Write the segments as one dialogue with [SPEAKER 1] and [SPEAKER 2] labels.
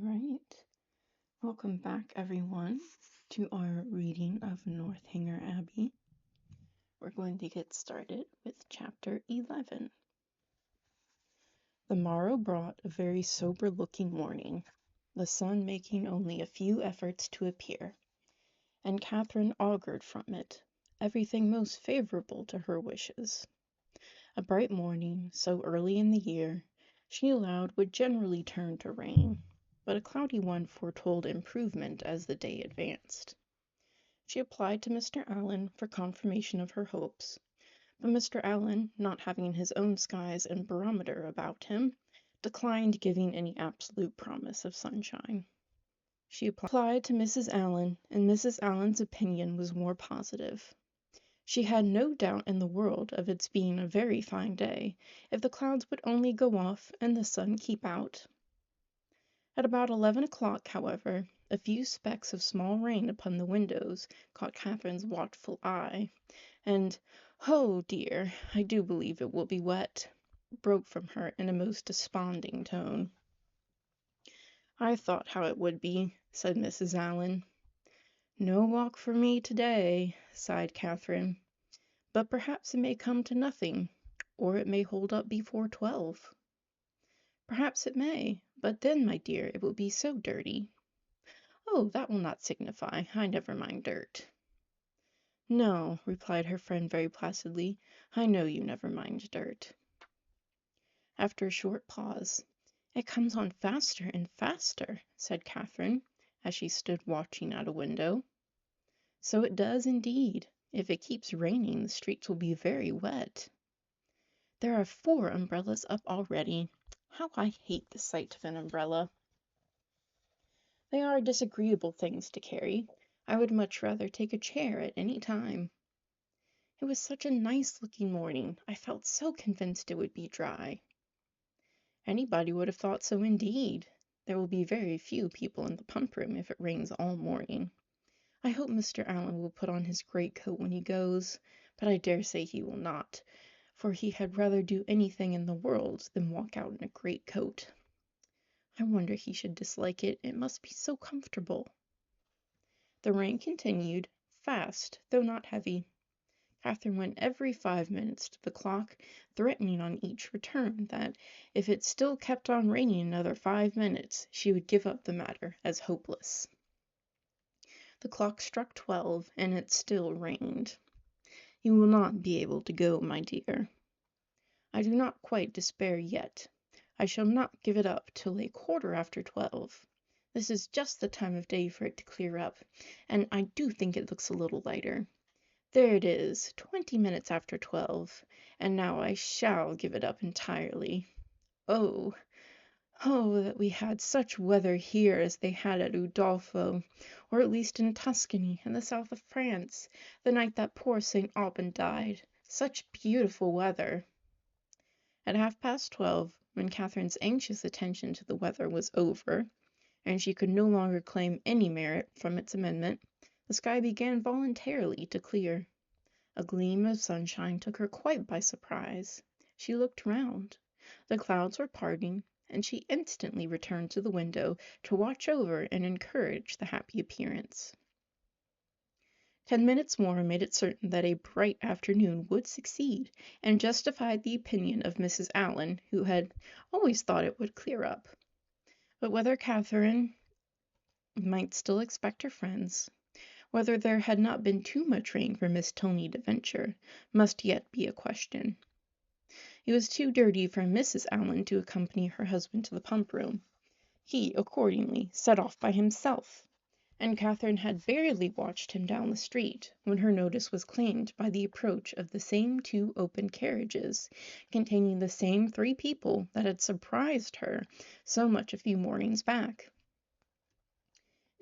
[SPEAKER 1] Right. Welcome back, everyone, to our reading of Northanger Abbey. We're going to get started with Chapter 11. The morrow brought a very sober-looking morning, the sun making only a few efforts to appear, and Catherine augured from it everything most favorable to her wishes. A bright morning, so early in the year, she allowed would generally turn to rain, but a cloudy one foretold improvement as the day advanced. She applied to Mr. Allen for confirmation of her hopes, but Mr. Allen, not having his own skies and barometer about him, declined giving any absolute promise of sunshine. She applied to Mrs. Allen, and Mrs. Allen's opinion was more positive. She had no doubt in the world of its being a very fine day, if the clouds would only go off and the sun keep out. At about 11 o'clock, however, a few specks of small rain upon the windows caught Catherine's watchful eye, and, "Oh, dear, I do believe it will be wet," broke from her in a most desponding tone. "I thought how it would be," said Mrs. Allen. "No walk for me to-day," sighed Catherine. "But perhaps it may come to nothing, or it may hold up before 12. "Perhaps it may, but then, my dear, it will be so dirty." "Oh, that will not signify. I never mind dirt." "No," replied her friend very placidly, "I know you never mind dirt." After a short pause, "It comes on faster and faster," said Catherine, as she stood watching at a window. "So it does, indeed. If it keeps raining, the streets will be very wet. There are 4 umbrellas up already. How I hate the sight of an umbrella. They are disagreeable things to carry. I would much rather take a chair at any time. It was such a nice-looking morning. I felt so convinced it would be dry." "Anybody would have thought so indeed. There will be very few people in the pump room if it rains all morning. I hope Mr. Allen will put on his greatcoat when he goes, but I dare say he will not, for he had rather do anything in the world than walk out in a greatcoat. I wonder he should dislike it. It must be so comfortable." The rain continued, fast, though not heavy. Catherine went every 5 minutes to the clock, threatening on each return that, if it still kept on raining another 5 minutes, she would give up the matter as hopeless. The clock struck 12, and it still rained. "You will not be able to go, my dear." "I do not quite despair yet. I shall not give it up till a quarter after 12. This is just the time of day for it to clear up, and I do think it looks a little lighter. There it is, 20 minutes after 12, and now I shall give it up entirely. Oh, oh, that we had such weather here as they had at Udolpho, or at least in Tuscany and the south of France, the night that poor St. Aubin died. Such beautiful weather." At 12:30, when Catherine's anxious attention to the weather was over, and she could no longer claim any merit from its amendment, the sky began voluntarily to clear. A gleam of sunshine took her quite by surprise. She looked round. The clouds were parting, and she instantly returned to the window to watch over and encourage the happy appearance. 10 minutes more made it certain that a bright afternoon would succeed, and justified the opinion of Mrs. Allen, who had always thought it would clear up. But whether Catherine might still expect her friends, whether there had not been too much rain for Miss Tilney to venture, must yet be a question. It was too dirty for Mrs. Allen to accompany her husband to the pump room. He, accordingly, set off by himself, and Catherine had barely watched him down the street when her notice was claimed by the approach of the same 2 open carriages, containing the same 3 people that had surprised her so much a few mornings back.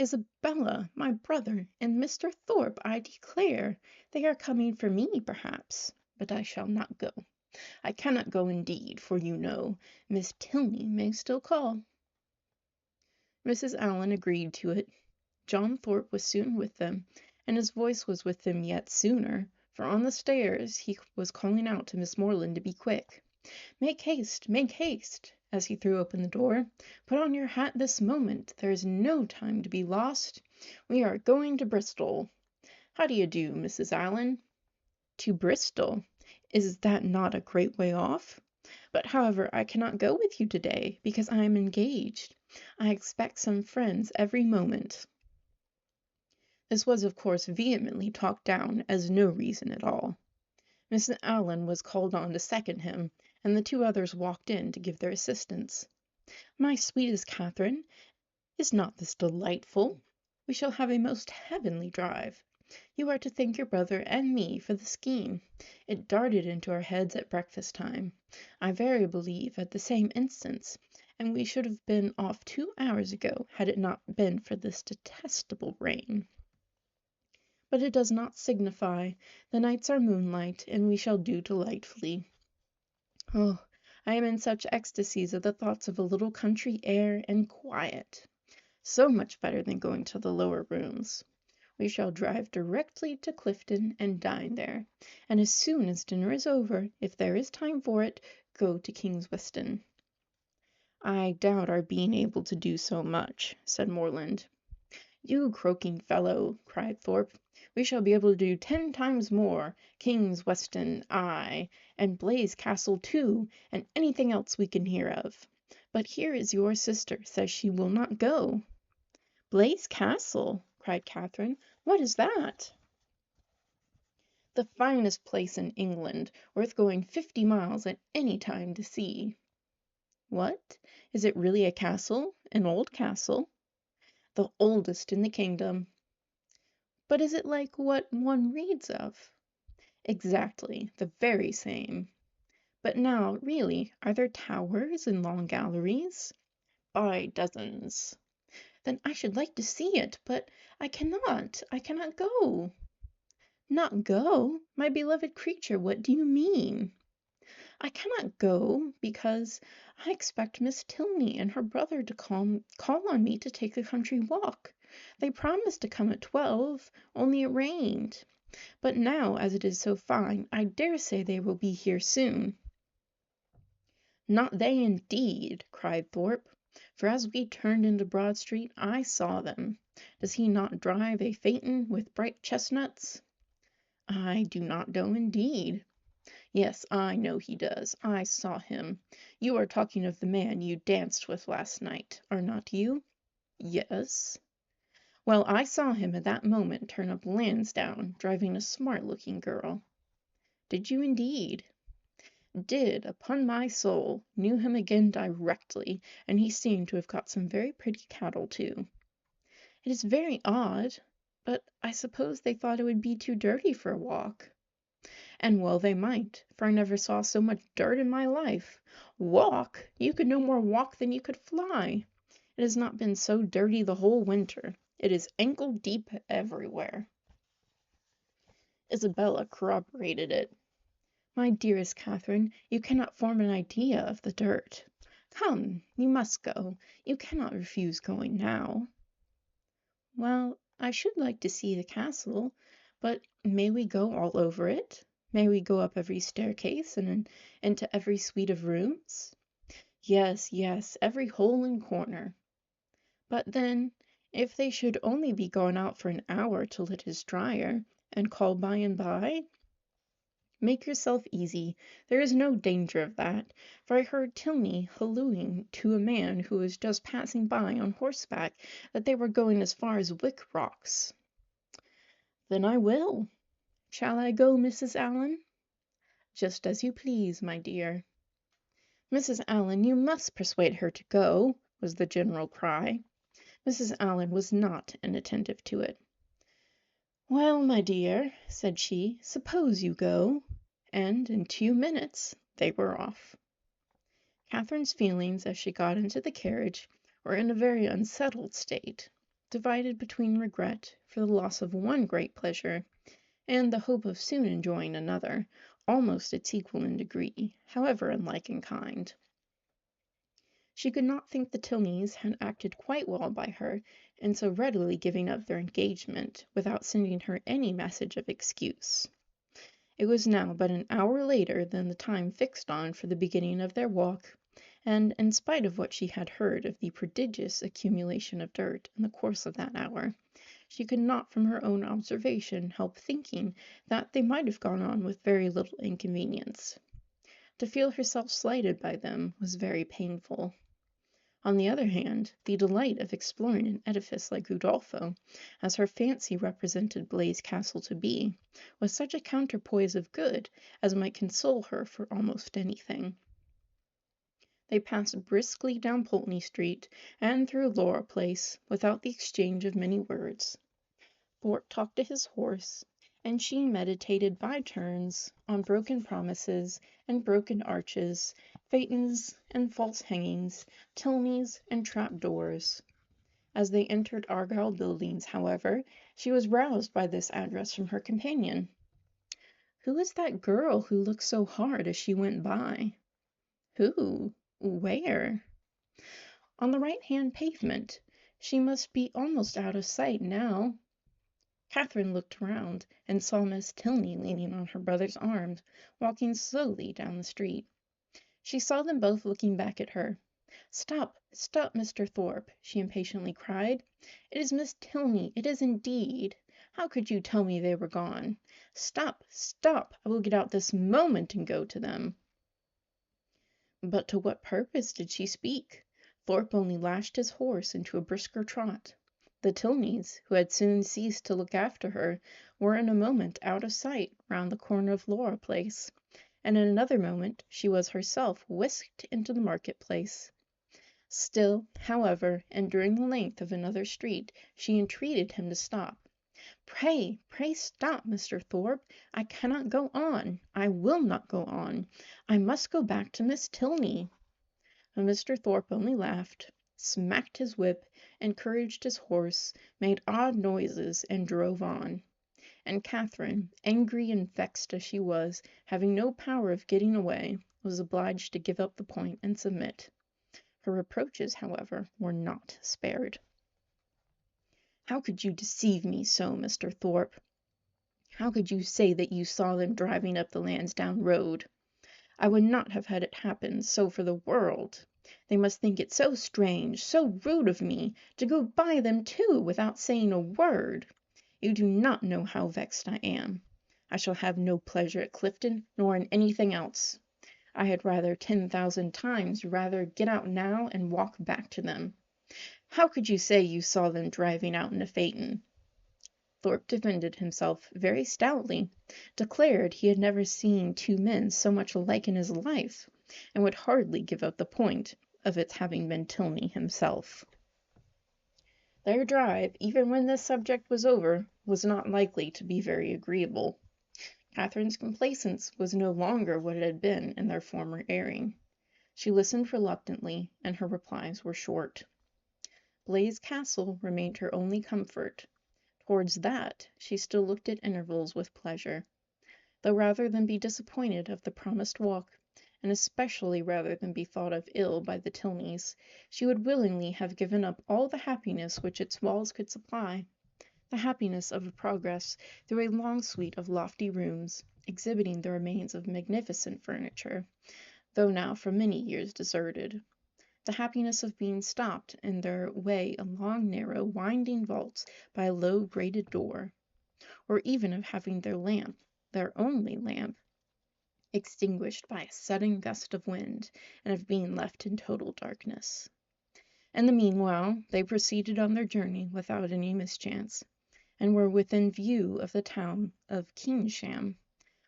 [SPEAKER 1] "Isabella, my brother, and Mr. Thorpe, I declare! They are coming for me, perhaps, but I shall not go. I cannot go indeed, for you know, Miss Tilney may still call." Mrs. Allen agreed to it. John Thorpe was soon with them, and his voice was with them yet sooner, for on the stairs he was calling out to Miss Moreland to be quick. "Make haste, make haste!" as he threw open the door. "Put on your hat this moment. There is no time to be lost. We are going to Bristol. How do you do, Mrs. Allen?" "To Bristol? Is that not a great way off? But however, I cannot go with you today, because I am engaged. I expect some friends every moment." This was of course vehemently talked down as no reason at all. Mrs. Allen was called on to second him, and the two others walked in to give their assistance. "My sweetest Catherine, is not this delightful? We shall have a most heavenly drive. You are to thank your brother and me for the scheme. It darted into our heads at breakfast time, I verily believe at the same instant, and we should have been off 2 hours ago had it not been for this detestable rain. But it does not signify. The nights are moonlight, and we shall do delightfully. Oh, I am in such ecstasies at the thoughts of a little country air and quiet. So much better than going to the lower rooms. We shall drive directly to Clifton and dine there, and as soon as dinner is over, if there is time for it, go to King's Weston." "I doubt our being able to do so much," said Morland. "You croaking fellow," cried Thorpe, "we shall be able to do 10 times more. King's Weston, aye, and Blaise Castle too, and anything else we can hear of. But here is your sister says she will not go." "Blaise Castle!" cried Catherine. "What is that?" "The finest place in England, worth going 50 miles at any time to see." "What? Is it really a castle? An old castle?" "The oldest in the kingdom." "But is it like what one reads of?" "Exactly, the very same." "But now, really, are there towers and long galleries?" "By dozens." "Then I should like to see it, but I cannot go." "Not go? My beloved creature, what do you mean?" "I cannot go because I expect Miss Tilney and her brother to call on me to take a country walk. They promised to come at 12, only it rained. But now, as it is so fine, I dare say they will be here soon." "Not they, indeed!" cried Thorpe, "for as we turned into Broad Street I saw them. Does he not drive a phaeton with bright chestnuts?" "I do not know, indeed." "Yes, I know he does. I saw him. You are talking of the man you danced with last night, are not you?" "Yes." "Well, I saw him at that moment turn up Lansdowne, driving a smart-looking girl." "Did you indeed?" "Did, upon my soul. Knew him again directly, and he seemed to have got some very pretty cattle too." "It is very odd, but I suppose they thought it would be too dirty for a walk." "And well they might, for I never saw so much dirt in my life. Walk! You could no more walk than you could fly. It has not been so dirty the whole winter. It is ankle deep everywhere." Isabella corroborated it. "My dearest Catherine, you cannot form an idea of the dirt. Come, you must go. You cannot refuse going now." "Well, I should like to see the castle, but may we go all over it? May we go up every staircase and into every suite of rooms?" "Yes, yes, every hole and corner." "But then, if they should only be gone out for an hour till it is drier, and call by and by?" "Make yourself easy. There is no danger of that, for I heard Tilney hallooing to a man who was just passing by on horseback that they were going as far as Wick Rocks." "Then I will. Shall I go, Mrs. Allen?" "Just as you please, my dear." "Mrs. Allen, you must persuade her to go," was the general cry. Mrs. Allen was not inattentive to it. "Well, my dear," said she, "suppose you go." And in 2 minutes they were off. Catherine's feelings as she got into the carriage were in a very unsettled state, divided between regret for the loss of one great pleasure, and the hope of soon enjoying another, almost its equal in degree, however unlike in kind. She could not think the Tilneys had acted quite well by her in so readily giving up their engagement without sending her any message of excuse. It was now but an hour later than the time fixed on for the beginning of their walk, and in spite of what she had heard of the prodigious accumulation of dirt in the course of that hour, she could not from her own observation help thinking that they might have gone on with very little inconvenience. To feel herself slighted by them was very painful. On the other hand, the delight of exploring an edifice like Udolpho, as her fancy represented Blaise Castle to be, was such a counterpoise of good as might console her for almost anything. They passed briskly down Pulteney Street and through Laura Place without the exchange of many words. Thorpe talked to his horse, and she meditated by turns on broken promises and broken arches, phaetons and false hangings, tilneys and trap-doors. As they entered Argyle Buildings, however, she was roused by this address from her companion. "Who is that girl who looked so hard as she went by?" "Who? Where?" "On the right-hand pavement. She must be almost out of sight now." Catherine looked round, and saw Miss Tilney leaning on her brother's arm, walking slowly down the street. She saw them both looking back at her. "Stop, stop, Mr. Thorpe," she impatiently cried. "It is Miss Tilney, it is indeed. How could you tell me they were gone? Stop, stop! I will get out this moment and go to them." But to what purpose did she speak? Thorpe only lashed his horse into a brisker trot. The Tilneys, who had soon ceased to look after her, were in a moment out of sight round the corner of Laura Place, and in another moment she was herself whisked into the market-place. Still, however, and during the length of another street, she entreated him to stop. "Pray, pray stop, Mr. Thorpe. I cannot go on. I will not go on. I must go back to Miss Tilney." But Mr. Thorpe only laughed, smacked his whip, encouraged his horse, made odd noises, and drove on. And Catherine, angry and vexed as she was, having no power of getting away, was obliged to give up the point and submit. Her reproaches, however, were not spared. "How could you deceive me so, Mr. Thorpe? How could you say that you saw them driving up the Lansdowne Road? I would not have had it happen so for the world. They must think it so strange, so rude of me, to go by them too without saying a word. You do not know how vexed I am. I shall have no pleasure at Clifton, nor in anything else. I had rather 10,000 times rather get out now and walk back to them. How could you say you saw them driving out in a phaeton?" Thorpe defended himself very stoutly, declared he had never seen two men so much alike in his life, and would hardly give up the point of its having been Tilney himself. Their drive, even when this subject was over, was not likely to be very agreeable. Catherine's complaisance was no longer what it had been in their former airing. She listened reluctantly, and her replies were short. Blaise Castle remained her only comfort. Towards that she still looked at intervals with pleasure, though rather than be disappointed of the promised walk, and especially rather than be thought of ill by the Tilneys, she would willingly have given up all the happiness which its walls could supply, the happiness of a progress through a long suite of lofty rooms, exhibiting the remains of magnificent furniture, though now for many years deserted, the happiness of being stopped in their way along narrow, winding vaults by a low grated door, or even of having their lamp, their only lamp, extinguished by a sudden gust of wind, and of being left in total darkness. In the meanwhile they proceeded on their journey without any mischance, and were within view of the town of Keynsham,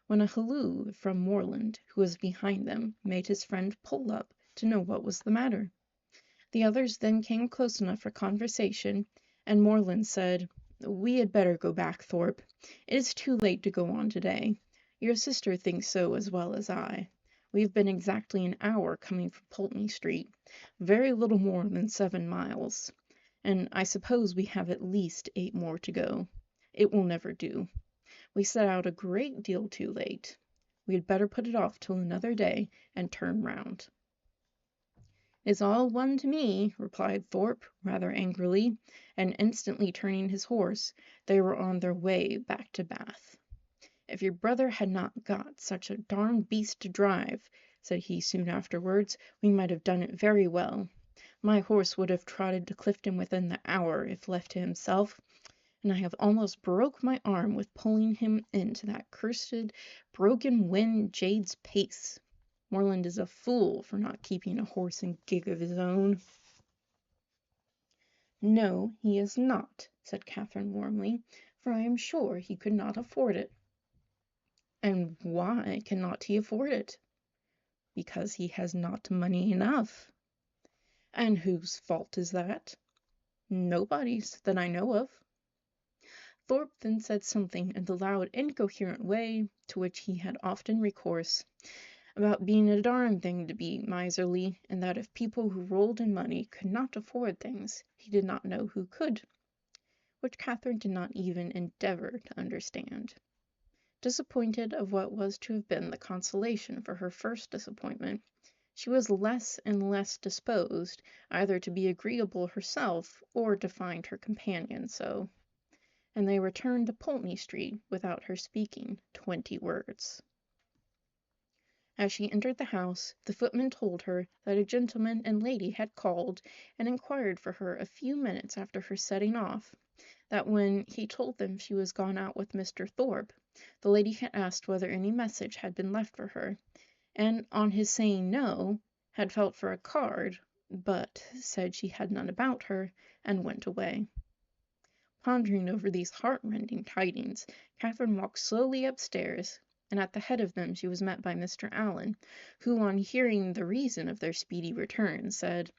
[SPEAKER 1] when a halloo from Morland, who was behind them, made his friend pull up to know what was the matter. The others then came close enough for conversation, and Morland said, "We had better go back, Thorpe. It is too late to go on today. Your sister thinks so as well as I. We have been exactly an hour coming from Pulteney Street, very little more than 7 miles, and I suppose we have at least 8 more to go. It will never do. We set out a great deal too late. We had better put it off till another day, and turn round." "It's all one to me," replied Thorpe, rather angrily, and instantly turning his horse, they were on their way back to Bath. "If your brother had not got such a darned beast to drive, said he soon afterwards, "we might have done it very well. My horse would have trotted to Clifton within the hour, if left to himself, and I have almost broke my arm with pulling him into that cursed broken wind jade's pace. Morland is a fool for not keeping a horse and gig of his own." "No, he is not," said Catherine warmly, "for I am sure he could not afford it." "And why cannot he afford it?" "Because he has not money enough." "And whose fault is that?" "Nobody's, that I know of." Thorpe then said something in the loud, incoherent way to which he had often recourse, about being a darn thing to be miserly, and that if people who rolled in money could not afford things, he did not know who could, which Catherine did not even endeavour to understand. Disappointed of what was to have been the consolation for her first disappointment, she was less and less disposed either to be agreeable herself or to find her companion so, and they returned to Pulteney Street without her speaking 20 words. As she entered the house, the footman told her that a gentleman and lady had called and inquired for her a few minutes after her setting off, that when he told them she was gone out with Mr. Thorpe, the lady had asked whether any message had been left for her, and on his saying no, had felt for a card, but said she had none about her, and went away. Pondering over these heart-rending tidings, Catherine walked slowly upstairs, and at the head of them she was met by Mr. Allen, who, on hearing the reason of their speedy return, said,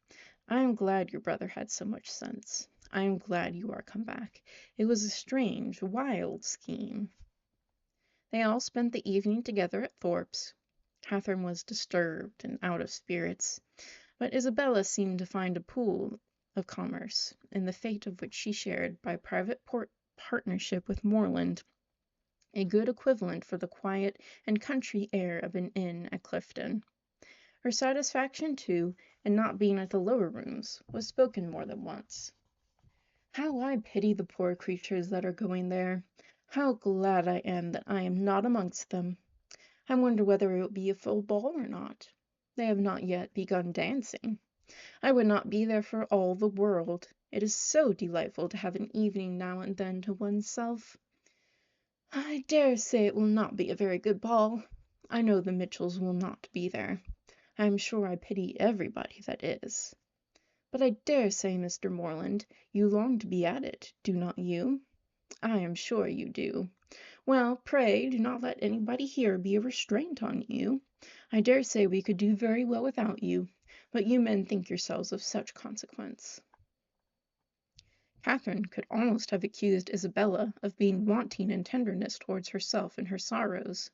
[SPEAKER 1] "I am glad your brother had so much sense. I am glad you are come back. It was a strange, wild scheme." They all spent the evening together at Thorpe's. Catherine was disturbed and out of spirits, but Isabella seemed to find a pool of commerce, in the fate of which she shared, by private partnership with Morland, a good equivalent for the quiet and country air of an inn at Clifton. Her satisfaction, too, in not being at the lower rooms, was spoken more than once. "How I pity the poor creatures that are going there! How glad I am that I am not amongst them! I wonder whether it will be a full ball or not. They have not yet begun dancing. I would not be there for all the world. It is so delightful to have an evening now and then to one's self. I dare say it will not be a very good ball. I know the Mitchells will not be there. I am sure I pity everybody that is. But I dare say, Mr. Morland, you long to be at it, do not you? I am sure you do. Well, pray do not let anybody here be a restraint on you. I dare say we could do very well without you, but you men think yourselves of such consequence." Catherine could almost have accused Isabella of being wanting in tenderness towards herself in her sorrows.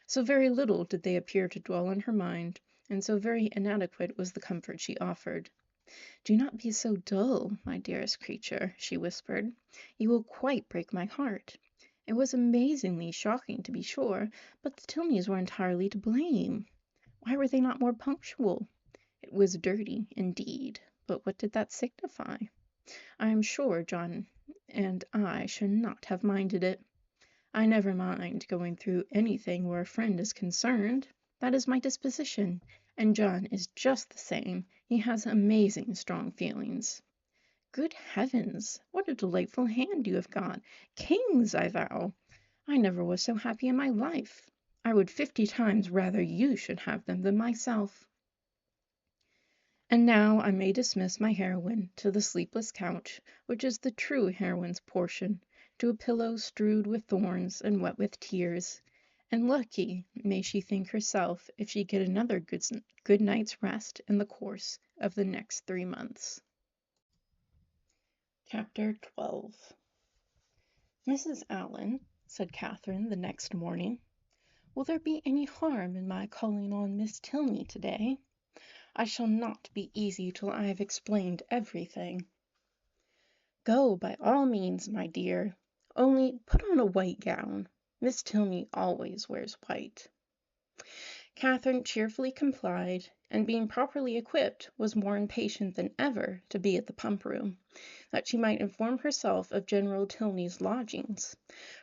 [SPEAKER 1] So very little did they appear to dwell on her mind, and so very inadequate was the comfort she offered. "Do not be so dull, my dearest creature," she whispered. "You will quite break my heart. It was amazingly shocking, to be sure, but the Tilneys were entirely to blame. Why were they not more punctual? It was dirty, indeed, but what did that signify? I am sure John and I should not have minded it. I never mind going through anything where a friend is concerned. That is my disposition, and John is just the same. He has amazing strong feelings. Good heavens, what a delightful hand you have got! Kings, I vow! I never was so happy in my life. I would 50 times rather you should have them than myself. And now I may dismiss my heroine to the sleepless couch, which is the true heroine's portion, to a pillow strewed with thorns and wet with tears, and lucky may she think herself if she get another good night's rest in the course of the next 3 months. Chapter 12. "Mrs. Allen," said Catherine the next morning, "will there be any harm in my calling on Miss Tilney to-day? I shall not be easy till I have explained everything." "Go by all means, my dear. Only put on a white gown. Miss Tilney always wears white." Catherine cheerfully complied, and being properly equipped, was more impatient than ever to be at the pump-room, that she might inform herself of General Tilney's lodgings,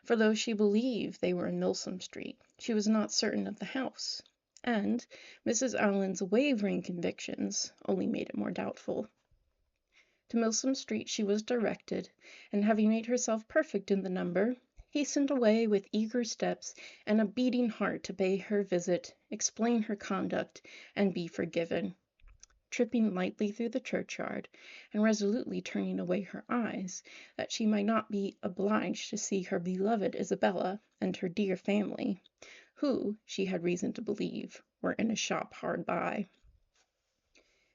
[SPEAKER 1] for though she believed they were in Milsom Street, she was not certain of the house, and Mrs. Allen's wavering convictions only made it more doubtful. To Milsom Street she was directed, and having made herself perfect in the number, hastened away with eager steps and a beating heart to pay her visit, explain her conduct, and be forgiven. Tripping lightly through the churchyard, and resolutely turning away her eyes, that she might not be obliged to see her beloved Isabella and her dear family, who, she had reason to believe, were in a shop hard by.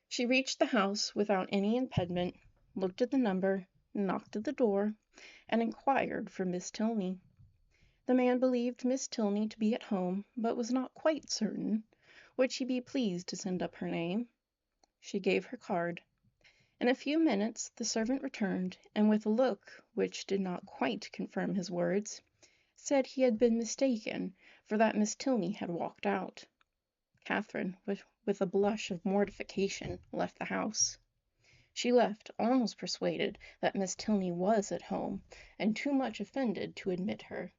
[SPEAKER 1] She reached the house without any impediment, looked at the number, knocked at the door, and inquired for Miss Tilney. The man believed Miss Tilney to be at home, but was not quite certain. Would she be pleased to send up her name? She gave her card. In a few minutes the servant returned, and with a look which did not quite confirm his words, said he had been mistaken, for that Miss Tilney had walked out. Catherine, with a blush of mortification, left the house. She left, almost persuaded that Miss Tilney was at home, and too much offended to admit her.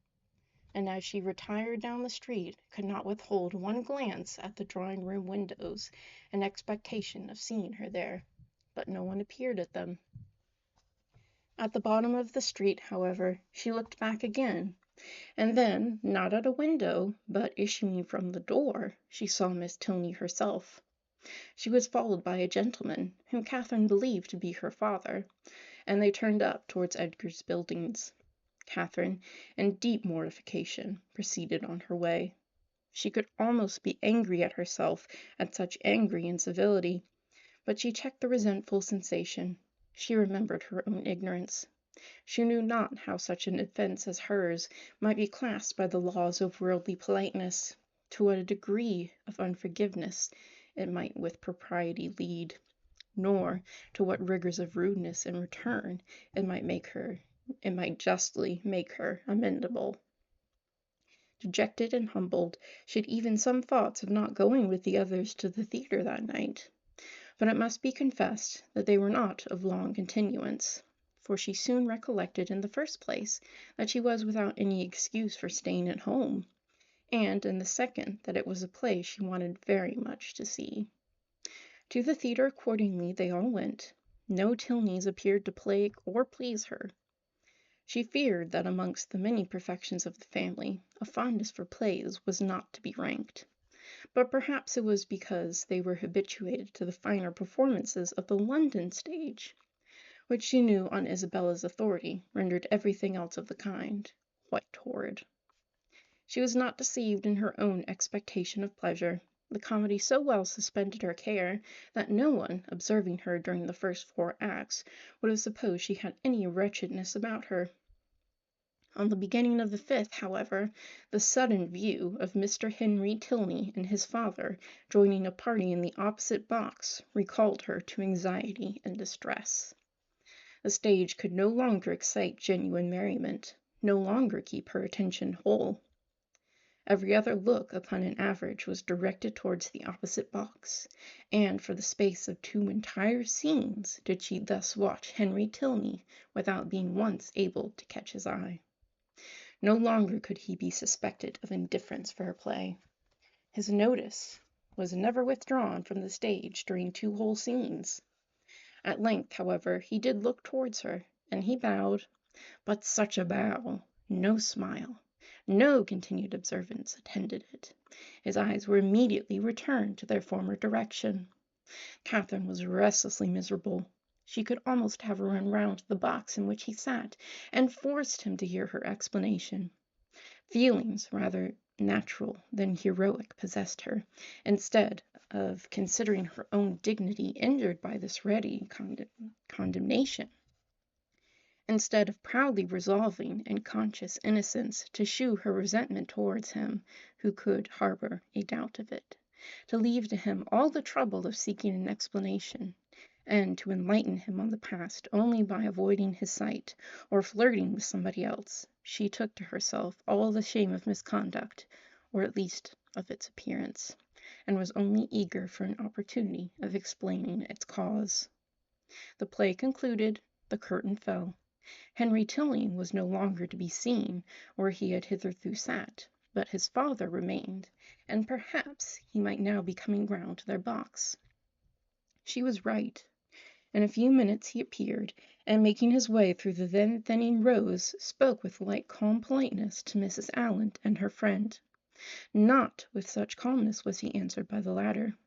[SPEAKER 1] And as she retired down the street, could not withhold one glance at the drawing-room windows, in expectation of seeing her there, but no one appeared at them. At the bottom of the street, however, she looked back again, and then, not at a window, but issuing from the door, she saw Miss Tilney herself. She was followed by a gentleman, whom Catherine believed to be her father, and they turned up towards Edgar's Buildings. Catherine, in deep mortification, proceeded on her way. She could almost be angry at herself at such angry incivility, but she checked the resentful sensation. She remembered her own ignorance. She knew not how such an offence as hers might be classed by the laws of worldly politeness, to what a degree of unforgiveness it might with propriety lead, nor to what rigors of rudeness in return it might justly make her amendable. Dejected and humbled, she had even some thoughts of not going with the others to the theatre that night. But it must be confessed that they were not of long continuance, for she soon recollected in the first place that she was without any excuse for staying at home, and in the second that it was a play she wanted very much to see. To the theatre accordingly they all went. No Tilneys appeared to plague or please her. She feared that amongst the many perfections of the family, a fondness for plays was not to be ranked. But perhaps it was because they were habituated to the finer performances of the London stage, which she knew on Isabella's authority rendered everything else of the kind quite horrid. She was not deceived in her own expectation of pleasure. The comedy so well suspended her care, that no one, observing her during the first 4 acts, would have supposed she had any wretchedness about her. On the beginning of the 5th, however, the sudden view of Mr. Henry Tilney and his father joining a party in the opposite box recalled her to anxiety and distress. The stage could no longer excite genuine merriment, no longer keep her attention whole. Every other look, upon an average, was directed towards the opposite box, and for the space of 2 entire scenes did she thus watch Henry Tilney without being once able to catch his eye. No longer could he be suspected of indifference for her play. His notice was never withdrawn from the stage during 2 whole scenes. At length, however, he did look towards her, and he bowed, but such a bow, no smile, no continued observance attended it. His eyes were immediately returned to their former direction. Catherine was restlessly miserable. She could almost have run round to the box in which he sat, and forced him to hear her explanation. Feelings rather natural than heroic possessed her, instead of considering her own dignity injured by this ready condemnation. Instead of proudly resolving in conscious innocence to shew her resentment towards him who could harbor a doubt of it, to leave to him all the trouble of seeking an explanation, and to enlighten him on the past only by avoiding his sight, or flirting with somebody else, she took to herself all the shame of misconduct, or at least of its appearance, and was only eager for an opportunity of explaining its cause. The play concluded, the curtain fell. Henry Tilney was no longer to be seen where he had hitherto sat, but his father remained, and perhaps he might now be coming round to their box. She was right. In a few minutes he appeared, and making his way through the then thinning rows, spoke with light, calm politeness to Mrs. Allen and her friend. Not with such calmness was he answered by the latter.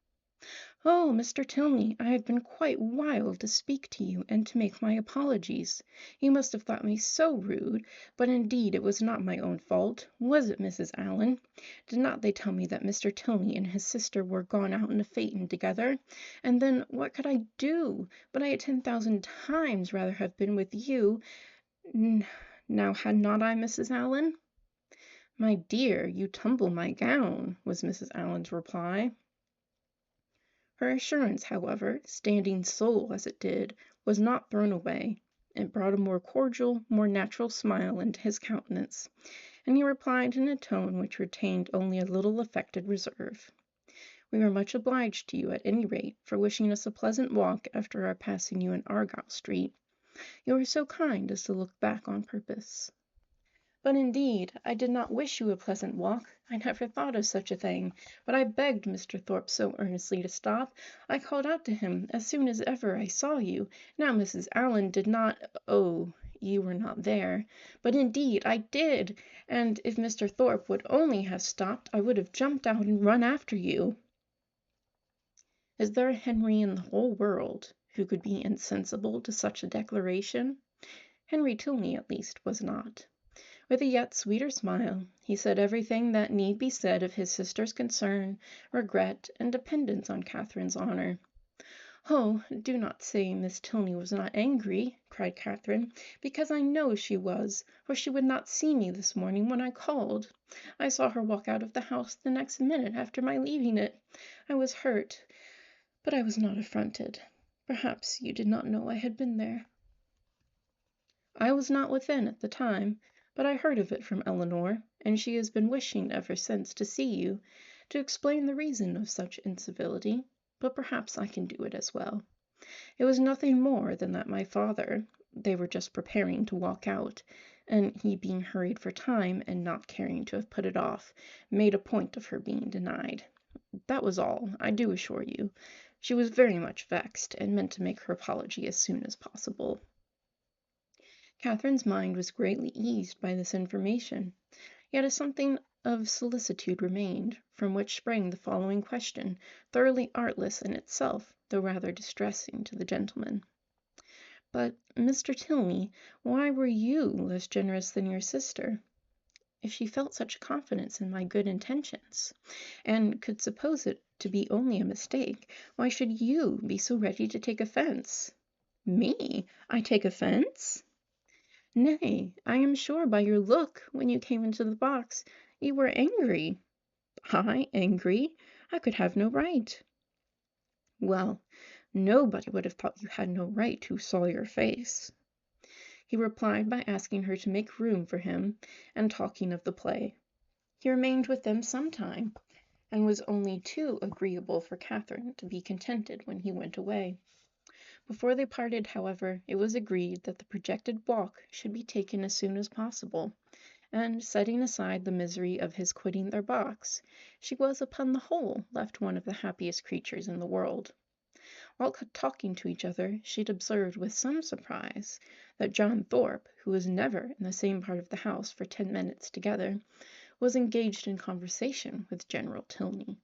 [SPEAKER 1] "Oh, Mr. Tilney, I have been quite wild to speak to you and to make my apologies. You must have thought me so rude, but indeed it was not my own fault, was it, Mrs. Allen? Did not they tell me that Mr. Tilney and his sister were gone out in a phaeton together? And then what could I do? But I had 10,000 times rather have been with you. Now had not I, Mrs. Allen?" "My dear, you tumble my gown," was Mrs. Allen's reply. Her assurance, however, standing sole as it did, was not thrown away. It brought a more cordial, more natural smile into his countenance, and he replied in a tone which retained only a little affected reserve. "We are much obliged to you, at any rate, for wishing us a pleasant walk after our passing you in Argyle Street. You are so kind as to look back on purpose." "But indeed I did not wish you a pleasant walk. I never thought of such a thing. But I begged Mr. Thorpe so earnestly to stop. I called out to him as soon as ever I saw you. Now Mrs. Allen did not— Oh, you were not there. But indeed I did. And if Mr. Thorpe would only have stopped, I would have jumped out and run after you." Is there a Henry in the whole world who could be insensible to such a declaration? Henry Tilney, at least, was not. With a yet sweeter smile, he said everything that need be said of his sister's concern, regret, and dependence on Catherine's honor. "Oh, do not say Miss Tilney was not angry," cried Catherine, "because I know she was, or she would not see me this morning when I called. I saw her walk out of the house the next minute after my leaving it. I was hurt, but I was not affronted. Perhaps you did not know I had been there." "I was not within at the time, but I heard of it from Eleanor, and she has been wishing ever since to see you, to explain the reason of such incivility, but perhaps I can do it as well. It was nothing more than that my father—they were just preparing to walk out, and he being hurried for time, and not caring to have put it off, made a point of her being denied. That was all, I do assure you. She was very much vexed, and meant to make her apology as soon as possible." Catherine's mind was greatly eased by this information, yet a something of solicitude remained, from which sprang the following question, thoroughly artless in itself, though rather distressing to the gentleman. "But, Mr. Tilney, why were you less generous than your sister? If she felt such confidence in my good intentions, and could suppose it to be only a mistake, why should you be so ready to take offence?" "Me? I take offence?" "Nay, I am sure by your look, when you came into the box, you were angry." "I angry? I could have no right." "Well, nobody would have thought you had no right who saw your face." He replied by asking her to make room for him, and talking of the play. He remained with them some time, and was only too agreeable for Catherine to be contented when he went away. Before they parted, however, it was agreed that the projected walk should be taken as soon as possible, and, setting aside the misery of his quitting their box, she was upon the whole left one of the happiest creatures in the world. While talking to each other, she had observed with some surprise that John Thorpe, who was never in the same part of the house for 10 minutes together, was engaged in conversation with General Tilney.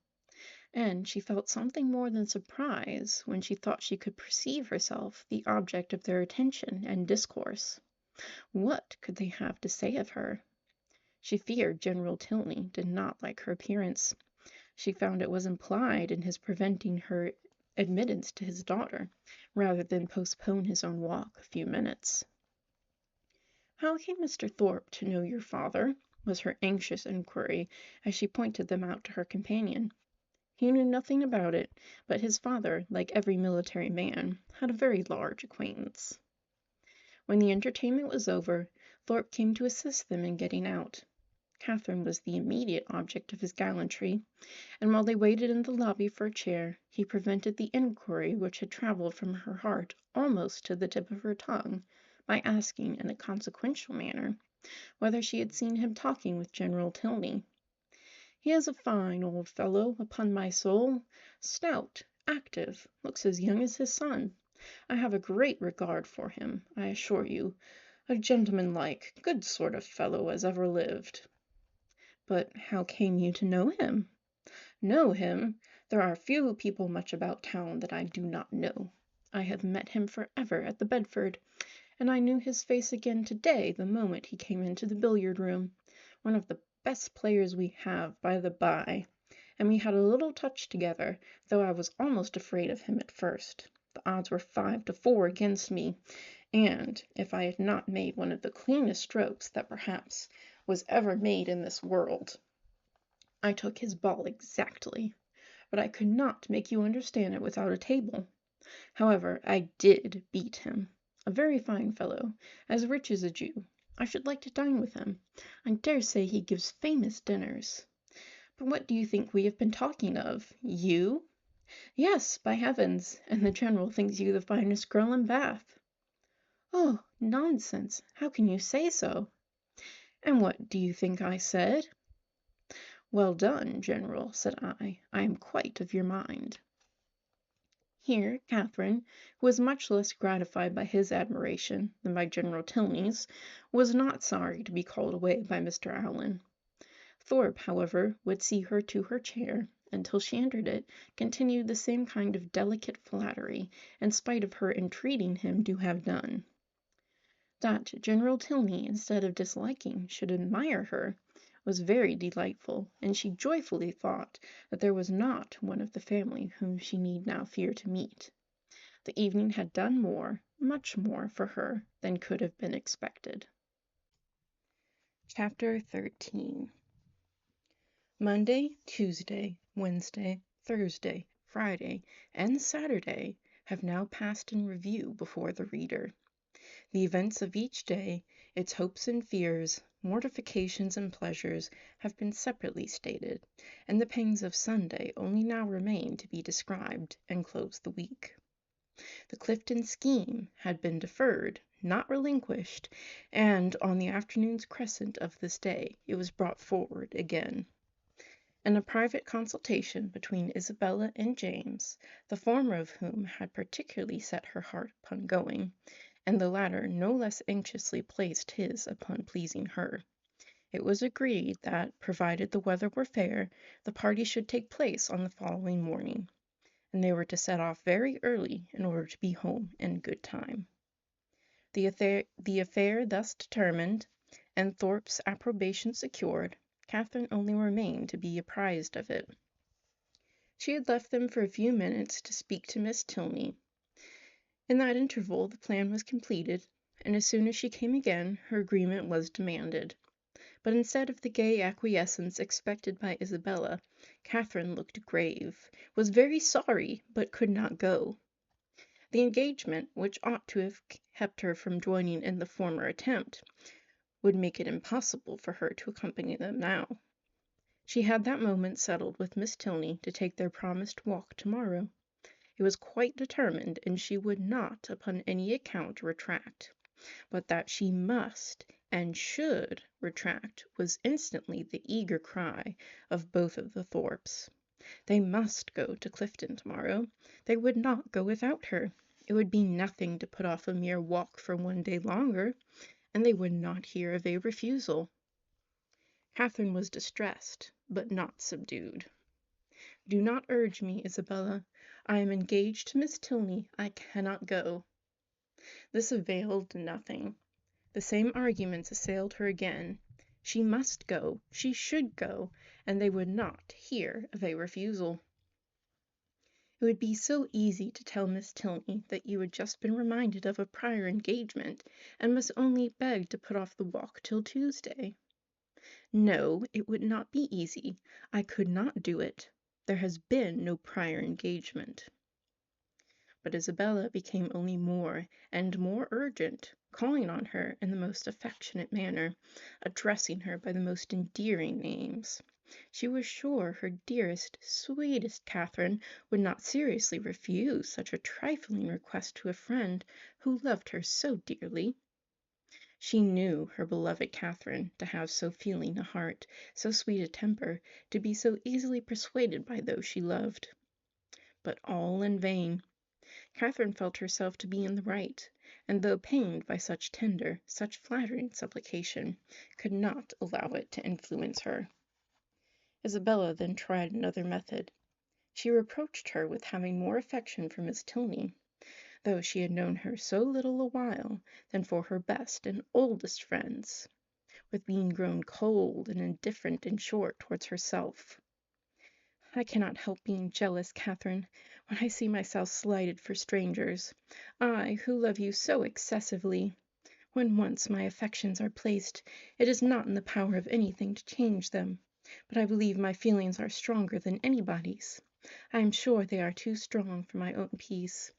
[SPEAKER 1] And she felt something more than surprise when she thought she could perceive herself the object of their attention and discourse. What could they have to say of her? She feared General Tilney did not like her appearance. She found it was implied in his preventing her admittance to his daughter, rather than postpone his own walk a few minutes. "How came Mr. Thorpe to know your father?" was her anxious inquiry, as she pointed them out to her companion. He knew nothing about it, but his father, like every military man, had a very large acquaintance. When the entertainment was over, Thorpe came to assist them in getting out. Catherine was the immediate object of his gallantry, and while they waited in the lobby for a chair, he prevented the inquiry which had travelled from her heart almost to the tip of her tongue, by asking in a consequential manner whether she had seen him talking with General Tilney. He is a fine old fellow, upon my soul, stout, active, looks as young as his son. I have a great regard for him, I assure you, a gentleman-like, good sort of fellow as ever lived." "But how came you to know him?" "Know him? There are few people much about town that I do not know. I have met him forever at the Bedford, and I knew his face again to-day the moment he came into the billiard-room. One of the best players we have, by the by, and we had a little touch together, though I was almost afraid of him at first. The odds were 5-4 against me, and if I had not made one of the cleanest strokes that perhaps was ever made in this world. I took his ball exactly, but I could not make you understand it without a table. However, I did beat him. A very fine fellow, as rich as a Jew. I should like to dine with him. I dare say he gives famous dinners. But what do you think we have been talking of? You? Yes, by heavens, and the General thinks you the finest girl in Bath." "Oh, nonsense! How can you say so?" "And what do you think I said?" "Well done, General," said I. "I am quite of your mind." Here Catherine, who was much less gratified by his admiration than by General Tilney's, was not sorry to be called away by Mr. Allen. Thorpe, however, would see her to her chair, and till she entered it, continued the same kind of delicate flattery, in spite of her entreating him to have done. That General Tilney, instead of disliking, should admire her, was very delightful, and she joyfully thought that there was not one of the family whom she need now fear to meet. The evening had done more, much more, for her than could have been expected. Chapter 13. Monday, Tuesday, Wednesday, Thursday, Friday, and Saturday have now passed in review before the reader. The events of each day, its hopes and fears, mortifications and pleasures, have been separately stated, and the pangs of Sunday only now remain to be described and close the week. The Clifton scheme had been deferred, not relinquished, and on the afternoon's crescent of this day it was brought forward again. In a private consultation between Isabella and James, the former of whom had particularly set her heart upon going, and the latter no less anxiously placed his upon pleasing her, it was agreed that, provided the weather were fair, the party should take place on the following morning, and they were to set off very early in order to be home in good time. The affair thus determined, and Thorpe's approbation secured, Catherine only remained to be apprised of it. She had left them for a few minutes to speak to Miss Tilney. In that interval the plan was completed, and as soon as she came again her agreement was demanded. But instead of the gay acquiescence expected by Isabella, Catherine looked grave, was very sorry, but could not go. The engagement, which ought to have kept her from joining in the former attempt, would make it impossible for her to accompany them now. She had that moment settled with Miss Tilney to take their promised walk to-morrow. It was quite determined, and she would not upon any account retract. But that she must and should retract was instantly the eager cry of both of the Thorpes. They must go to Clifton to-morrow. They would not go without her. It would be nothing to put off a mere walk for one day longer, and they would not hear of a refusal. Catherine was distressed, but not subdued. "Do not urge me, Isabella. I am engaged to Miss Tilney. I cannot go." This availed nothing. The same arguments assailed her again. She must go, she should go, and they would not hear of a refusal. It would be so easy to tell Miss Tilney that you had just been reminded of a prior engagement, and must only beg to put off the walk till Tuesday. No, it would not be easy. I could not do it. There has been no prior engagement. But Isabella became only more and more urgent, calling on her in the most affectionate manner, addressing her by the most endearing names. She was sure her dearest, sweetest Catherine would not seriously refuse such a trifling request to a friend who loved her so dearly. She knew her beloved Catherine to have so feeling a heart, so sweet a temper, to be so easily persuaded by those she loved. But all in vain. Catherine felt herself to be in the right, and though pained by such tender, such flattering supplication, could not allow it to influence her. Isabella then tried another method. She reproached her with having more affection for Miss Tilney, though she had known her so little a while, than for her best and oldest friends, with being grown cold and indifferent, in short, towards herself. I cannot help being jealous, Catherine, when I see myself slighted for strangers, I, who love you so excessively. When once my affections are placed, it is not in the power of anything to change them, but I believe my feelings are stronger than anybody's. I am sure they are too strong for my own peace,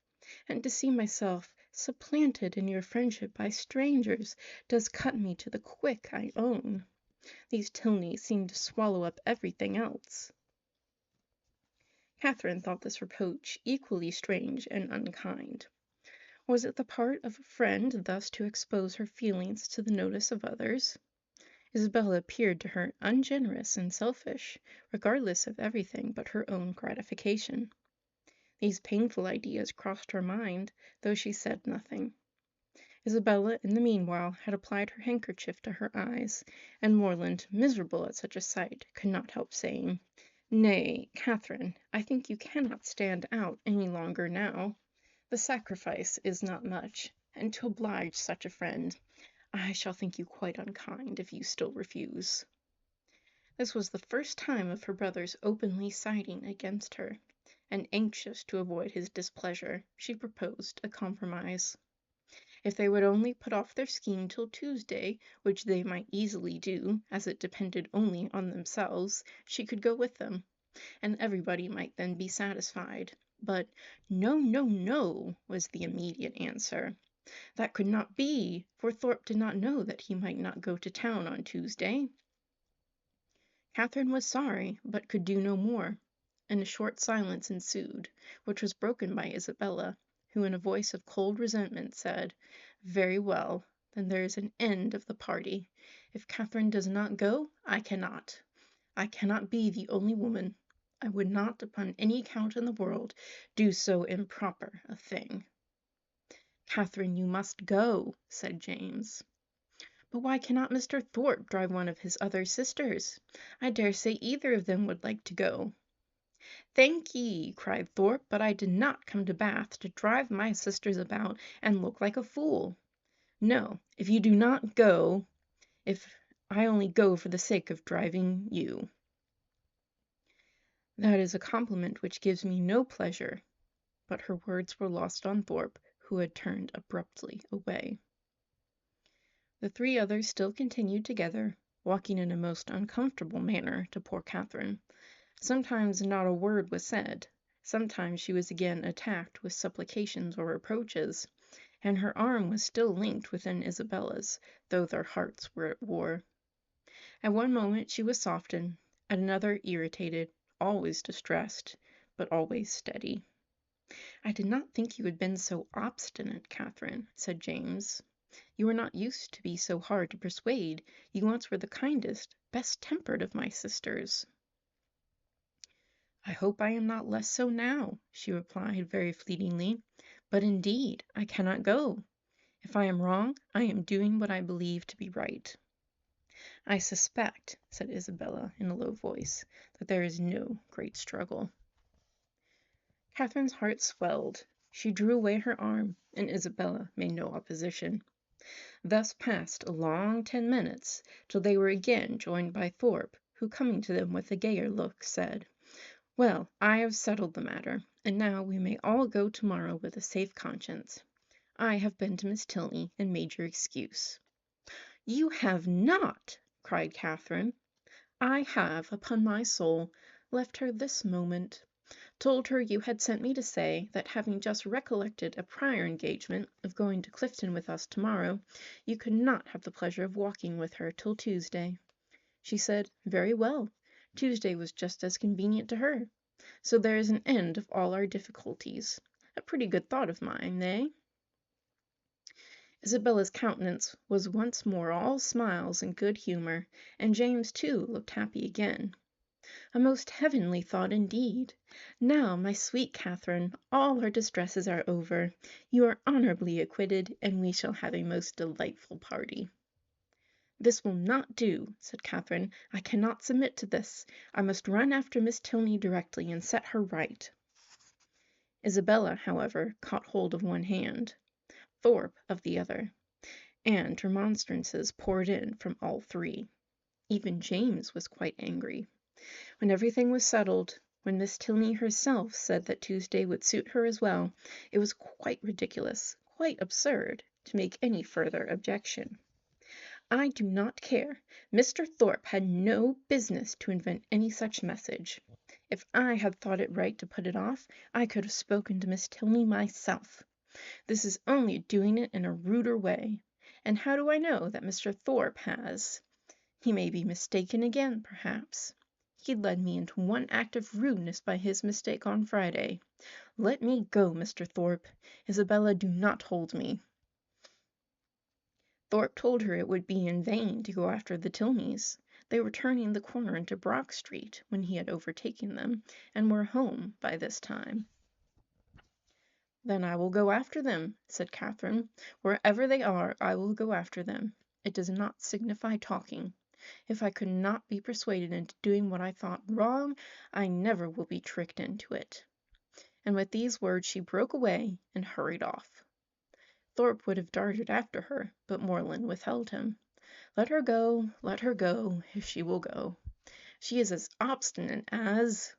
[SPEAKER 1] and to see myself supplanted in your friendship by strangers does cut me to the quick, I own. These Tilneys seem to swallow up everything else. Catherine thought this reproach equally strange and unkind. Was it the part of a friend thus to expose her feelings to the notice of others? Isabella appeared to her ungenerous and selfish, regardless of everything but her own gratification. These painful ideas crossed her mind, though she said nothing. Isabella, in the meanwhile, had applied her handkerchief to her eyes, and Morland, miserable at such a sight, could not help saying, "Nay, Catherine, I think you cannot stand out any longer now. The sacrifice is not much, and to oblige such a friend, I shall think you quite unkind if you still refuse." This was the first time of her brother's openly siding against her, and anxious to avoid his displeasure, she proposed a compromise. If they would only put off their scheme till Tuesday, which they might easily do, as it depended only on themselves, she could go with them, and everybody might then be satisfied. But "No, no, no," was the immediate answer. That could not be, for Thorpe did not know that he might not go to town on Tuesday. Catherine was sorry, but could do no more, and a short silence ensued, which was broken by Isabella, who in a voice of cold resentment said, "Very well, then there is an end of the party. If Catherine does not go, I cannot. I cannot be the only woman. I would not, upon any account in the world, do so improper a thing." "Catherine, you must go," said James. "But why cannot Mr. Thorpe drive one of his other sisters? I dare say either of them would like to go." "Thank ye," cried Thorpe, "but I did not come to Bath to drive my sisters about and look like a fool. No, if you do not go, if I only go for the sake of driving you." "That is a compliment which gives me no pleasure." But her words were lost on Thorpe, who had turned abruptly away. The three others still continued together, walking in a most uncomfortable manner to poor Catherine. Sometimes not a word was said, sometimes she was again attacked with supplications or reproaches, and her arm was still linked within Isabella's, though their hearts were at war. At one moment she was softened, at another irritated, always distressed, but always steady. "I did not think you had been so obstinate, Catherine," said James. "You are not used to be so hard to persuade. You once were the kindest, best tempered of my sisters." "I hope I am not less so now," she replied very fleetingly, "but indeed I cannot go. If I am wrong, I am doing what I believe to be right." "I suspect," said Isabella in a low voice, "that there is no great struggle." Catherine's heart swelled. She drew away her arm, and Isabella made no opposition. Thus passed a long 10 minutes, till they were again joined by Thorpe, who, coming to them with a gayer look, said, "Well, I have settled the matter, and now we may all go tomorrow with a safe conscience. I have been to Miss Tilney and made your excuse." "You have not!" cried Catherine. "I have, upon my soul, left her this moment. Told her you had sent me to say that, having just recollected a prior engagement of going to Clifton with us tomorrow, you could not have the pleasure of walking with her till Tuesday. She said, very well, Tuesday was just as convenient to her. So there is an end of all our difficulties. A pretty good thought of mine, eh?" Isabella's countenance was once more all smiles and good humour, and James too looked happy again. A most heavenly thought indeed! Now, my sweet Catherine, all our distresses are over. You are honourably acquitted, and we shall have a most delightful party. This will not do, said Catherine. I cannot submit to this. I must run after Miss Tilney directly and set her right. Isabella, however, caught hold of one hand, Thorpe of the other, and remonstrances poured in from all three. Even James was quite angry. When everything was settled, when Miss Tilney herself said that Tuesday would suit her as well, it was quite ridiculous, quite absurd, to make any further objection. I do not care. Mr. Thorpe had no business to invent any such message. If I had thought it right to put it off, I could have spoken to Miss Tilney myself. This is only doing it in a ruder way. And how do I know that Mr. Thorpe has? He may be mistaken again, perhaps. He led me into one act of rudeness by his mistake on Friday. Let me go, Mr. Thorpe. Isabella, do not hold me. Thorpe told her it would be in vain to go after the Tilneys. They were turning the corner into Brock Street when he had overtaken them, and were home by this time. Then I will go after them, said Catherine. Wherever they are, I will go after them. It does not signify talking. If I could not be persuaded into doing what I thought wrong, I never will be tricked into it. And with these words she broke away and hurried off. Thorpe would have darted after her, but Morland withheld him. Let her go, if she will go. She is as obstinate as...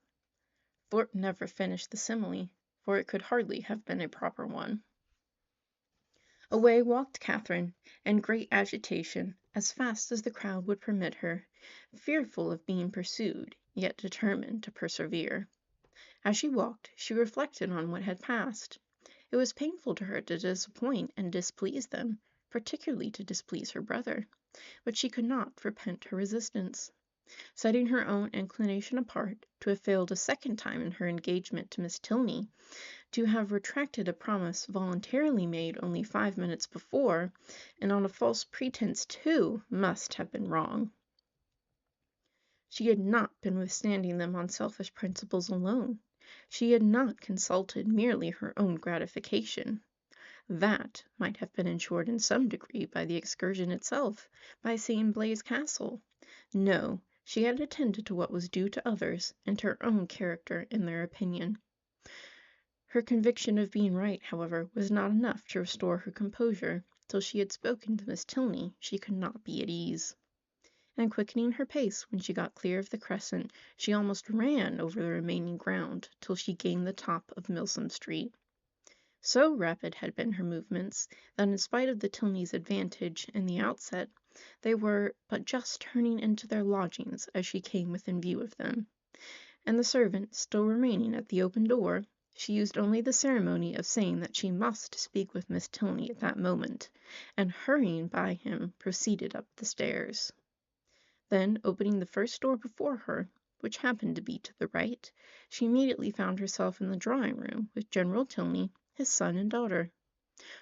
[SPEAKER 1] Thorpe never finished the simile, for it could hardly have been a proper one. Away walked Catherine, in great agitation, as fast as the crowd would permit her, fearful of being pursued, yet determined to persevere. As she walked, she reflected on what had passed. It was painful to her to disappoint and displease them, particularly to displease her brother, but she could not repent her resistance. Setting her own inclination apart, to have failed a second time in her engagement to Miss Tilney, to have retracted a promise voluntarily made only 5 minutes before, and on a false pretense too, must have been wrong. She had not been withstanding them on selfish principles alone. She had not consulted merely her own gratification. That might have been ensured in some degree by the excursion itself, by seeing Blaise Castle. No, she had attended to what was due to others, and to her own character and their opinion. Her conviction of being right, however, was not enough to restore her composure. Till she had spoken to Miss Tilney, she could not be at ease. And quickening her pace when she got clear of the crescent, she almost ran over the remaining ground till she gained the top of Milsom Street. So rapid had been her movements, that in spite of the Tilneys' advantage in the outset, they were but just turning into their lodgings as she came within view of them. And the servant still remaining at the open door, she used only the ceremony of saying that she must speak with Miss Tilney at that moment, and hurrying by him, proceeded up the stairs. Then, opening the first door before her, which happened to be to the right, she immediately found herself in the drawing-room with General Tilney, his son and daughter.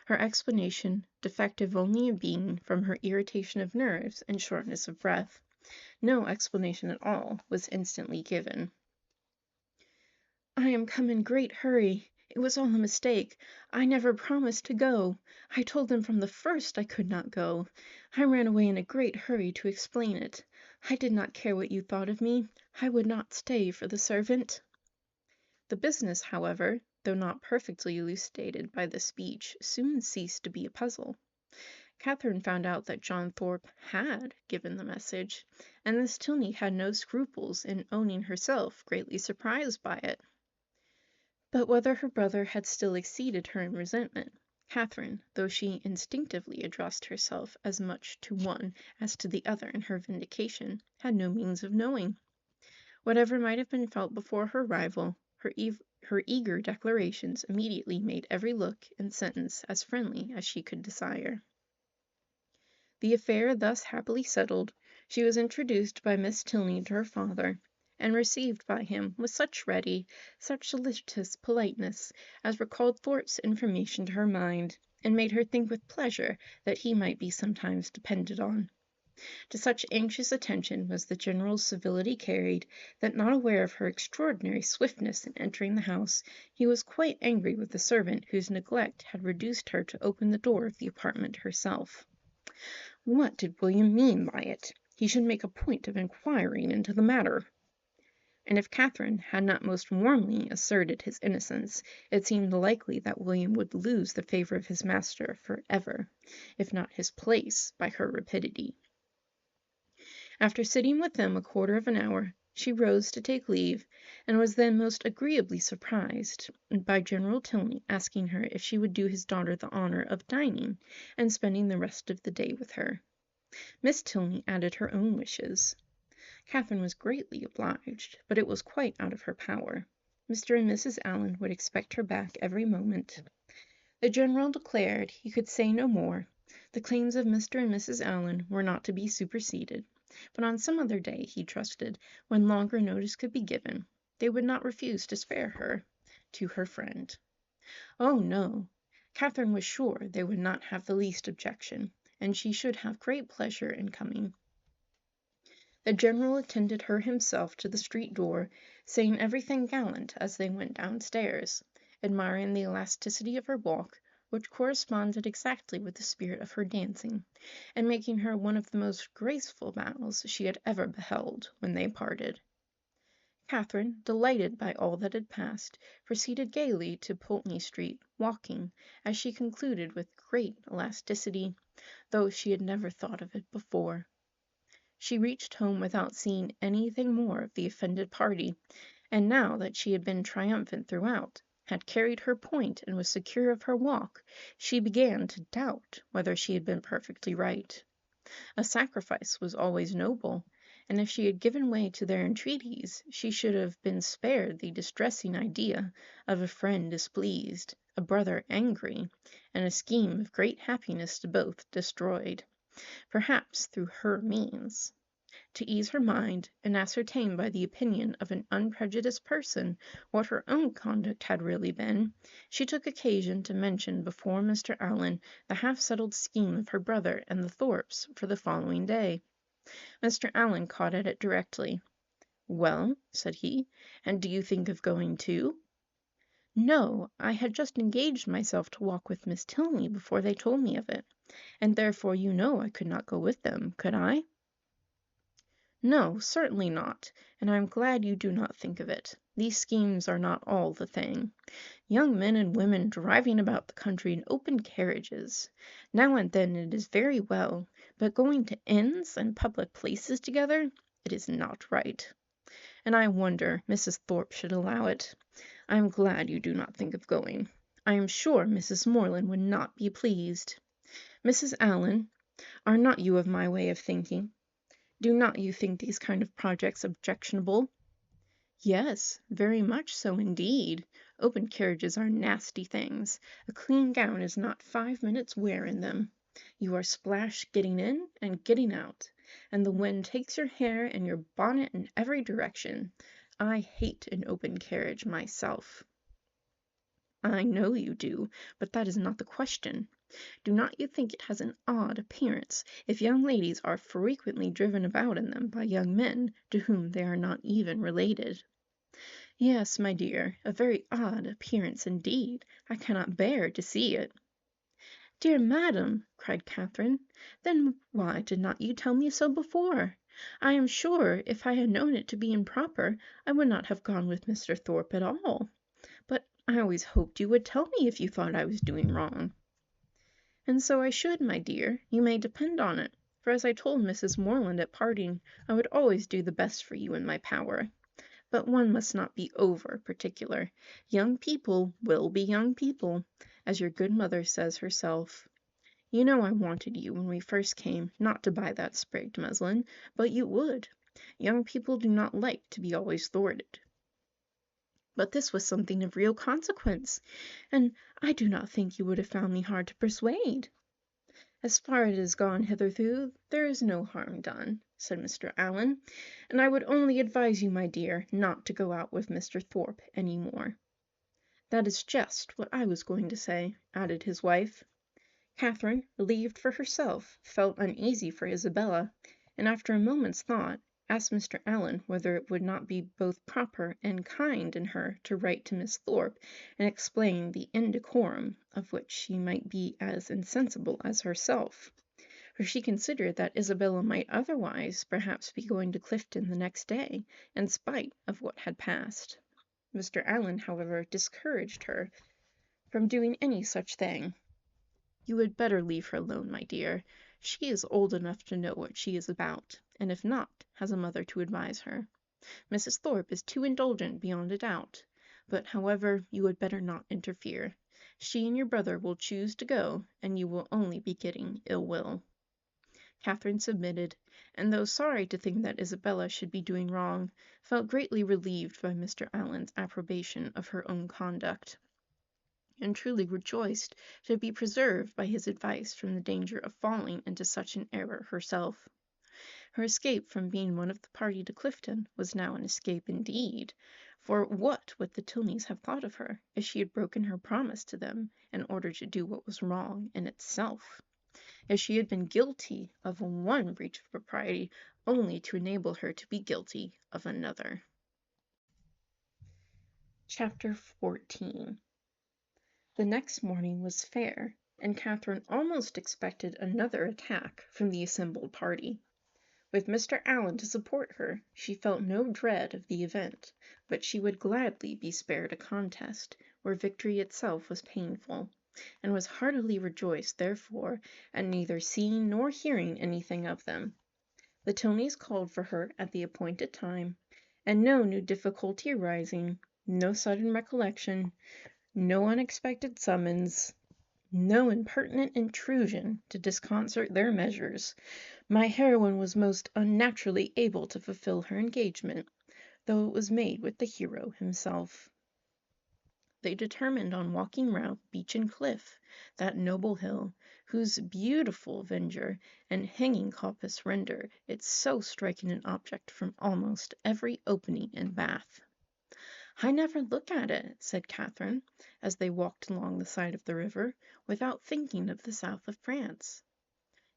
[SPEAKER 1] Her explanation, defective only in being from her irritation of nerves and shortness of breath, no explanation at all, was instantly given. I am come in great hurry. It was all a mistake. I never promised to go. I told them from the first I could not go. I ran away in a great hurry to explain it. I did not care what you thought of me. I would not stay for the servant. The business, however, though not perfectly elucidated by the speech, soon ceased to be a puzzle. Catherine found out that John Thorpe had given the message, and Miss Tilney had no scruples in owning herself greatly surprised by it. But whether her brother had still exceeded her in resentment, Catherine, though she instinctively addressed herself as much to one as to the other in her vindication, had no means of knowing. Whatever might have been felt before her arrival, her eager declarations immediately made every look and sentence as friendly as she could desire. The affair thus happily settled, she was introduced by Miss Tilney to her father, and received by him with such ready, such solicitous politeness, as recalled Thorpe's information to her mind, and made her think with pleasure that he might be sometimes depended on. To such anxious attention was the general's civility carried, that, not aware of her extraordinary swiftness in entering the house, he was quite angry with the servant whose neglect had reduced her to open the door of the apartment herself. What did William mean by it? He should make a point of inquiring into the matter. And if Catherine had not most warmly asserted his innocence, it seemed likely that William would lose the favor of his master for ever, if not his place, by her rapidity. After sitting with them a quarter of an hour, she rose to take leave, and was then most agreeably surprised by General Tilney asking her if she would do his daughter the honor of dining, and spending the rest of the day with her. Miss Tilney added her own wishes. Catherine was greatly obliged, but it was quite out of her power. Mr. and Mrs. Allen would expect her back every moment. The General declared he could say no more. The claims of Mr. and Mrs. Allen were not to be superseded, but on some other day, he trusted, when longer notice could be given, they would not refuse to spare her to her friend. Oh, no! Catherine was sure they would not have the least objection, and she should have great pleasure in coming. The General attended her himself to the street door, saying everything gallant as they went downstairs, admiring the elasticity of her walk, which corresponded exactly with the spirit of her dancing, and making her one of the most graceful bows she had ever beheld when they parted. Catherine, delighted by all that had passed, proceeded gaily to Pulteney Street, walking, as she concluded, with great elasticity, though she had never thought of it before. She reached home without seeing anything more of the offended party, and now that she had been triumphant throughout, had carried her point and was secure of her walk, she began to doubt whether she had been perfectly right. A sacrifice was always noble, and if she had given way to their entreaties, she should have been spared the distressing idea of a friend displeased, a brother angry, and a scheme of great happiness to both destroyed, perhaps through her means. To ease her mind, and ascertain by the opinion of an unprejudiced person what her own conduct had really been, she took occasion to mention before Mr. Allen the half-settled scheme of her brother and the Thorpes for the following day. Mr. Allen caught at it directly. "Well," said he, "and do you think of going too?" "No, I had just engaged myself to walk with Miss Tilney before they told me of it, and therefore you know I could not go with them, could I?" "No, certainly not, and I am glad you do not think of it. These schemes are not all the thing. Young men and women driving about the country in open carriages. Now and then it is very well, but going to inns and public places together, it is not right. And I wonder Mrs. Thorpe should allow it. I am glad you do not think of going. I am sure Mrs. Morland would not be pleased. Mrs. Allen, are not you of my way of thinking? Do not you think these kind of projects objectionable?" "Yes, very much so indeed. Open carriages are nasty things. A clean gown is not 5 minutes' wear in them. You are splashed getting in and getting out, and the wind takes your hair and your bonnet in every direction. I hate an open carriage myself." "I know you do, but that is not the question. Do not you think it has an odd appearance if young ladies are frequently driven about in them by young men to whom they are not even related?" "Yes, my dear, a very odd appearance indeed. I cannot bear to see it." "Dear madam," cried Catherine, "then why did not you tell me so before? I am sure, if I had known it to be improper, I would not have gone with Mr. Thorpe at all. But I always hoped you would tell me if you thought I was doing wrong." "And so I should, my dear, you may depend on it, for as I told Mrs. Morland at parting, I would always do the best for you in my power. But one must not be over particular. Young people will be young people, as your good mother says herself. You know I wanted you, when we first came, not to buy that sprigged muslin, but you would. Young people do not like to be always thwarted. But this was something of real consequence, and I do not think you would have found me hard to persuade." "As far as it has gone hitherto, there is no harm done," said Mr. Allen, "and I would only advise you, my dear, not to go out with Mr. Thorpe any more." "That is just what I was going to say," added his wife. Catherine, relieved for herself, felt uneasy for Isabella, and after a moment's thought, asked Mr. Allen whether it would not be both proper and kind in her to write to Miss Thorpe and explain the indecorum of which she might be as insensible as herself, for she considered that Isabella might otherwise perhaps be going to Clifton the next day, in spite of what had passed. Mr. Allen, however, discouraged her from doing any such thing. "You had better leave her alone, my dear. She is old enough to know what she is about, and if not, has a mother to advise her. Mrs. Thorpe is too indulgent beyond a doubt. But, however, you had better not interfere. She and your brother will choose to go, and you will only be getting ill will." Catherine submitted, and though sorry to think that Isabella should be doing wrong, felt greatly relieved by Mr. Allen's approbation of her own conduct, and truly rejoiced to be preserved by his advice from the danger of falling into such an error herself. Her escape from being one of the party to Clifton was now an escape indeed, for what would the Tilneys have thought of her if she had broken her promise to them in order to do what was wrong in itself? If she had been guilty of one breach of propriety only to enable her to be guilty of another. Chapter 14. The next morning was fair, and Catherine almost expected another attack from the assembled party. With Mr. Allen to support her, she felt no dread of the event, but she would gladly be spared a contest where victory itself was painful, and was heartily rejoiced, therefore, at neither seeing nor hearing anything of them. The Tilneys called for her at the appointed time, and no new difficulty arising, no sudden recollection, no unexpected summons, no impertinent intrusion to disconcert their measures, my heroine was most unnaturally able to fulfill her engagement, though it was made with the hero himself. They determined on walking round Beechen Cliff, that noble hill, whose beautiful verdure and hanging coppice render it so striking an object from almost every opening in Bath. "I never look at it," said Catherine, as they walked along the side of the river, "without thinking of the south of France."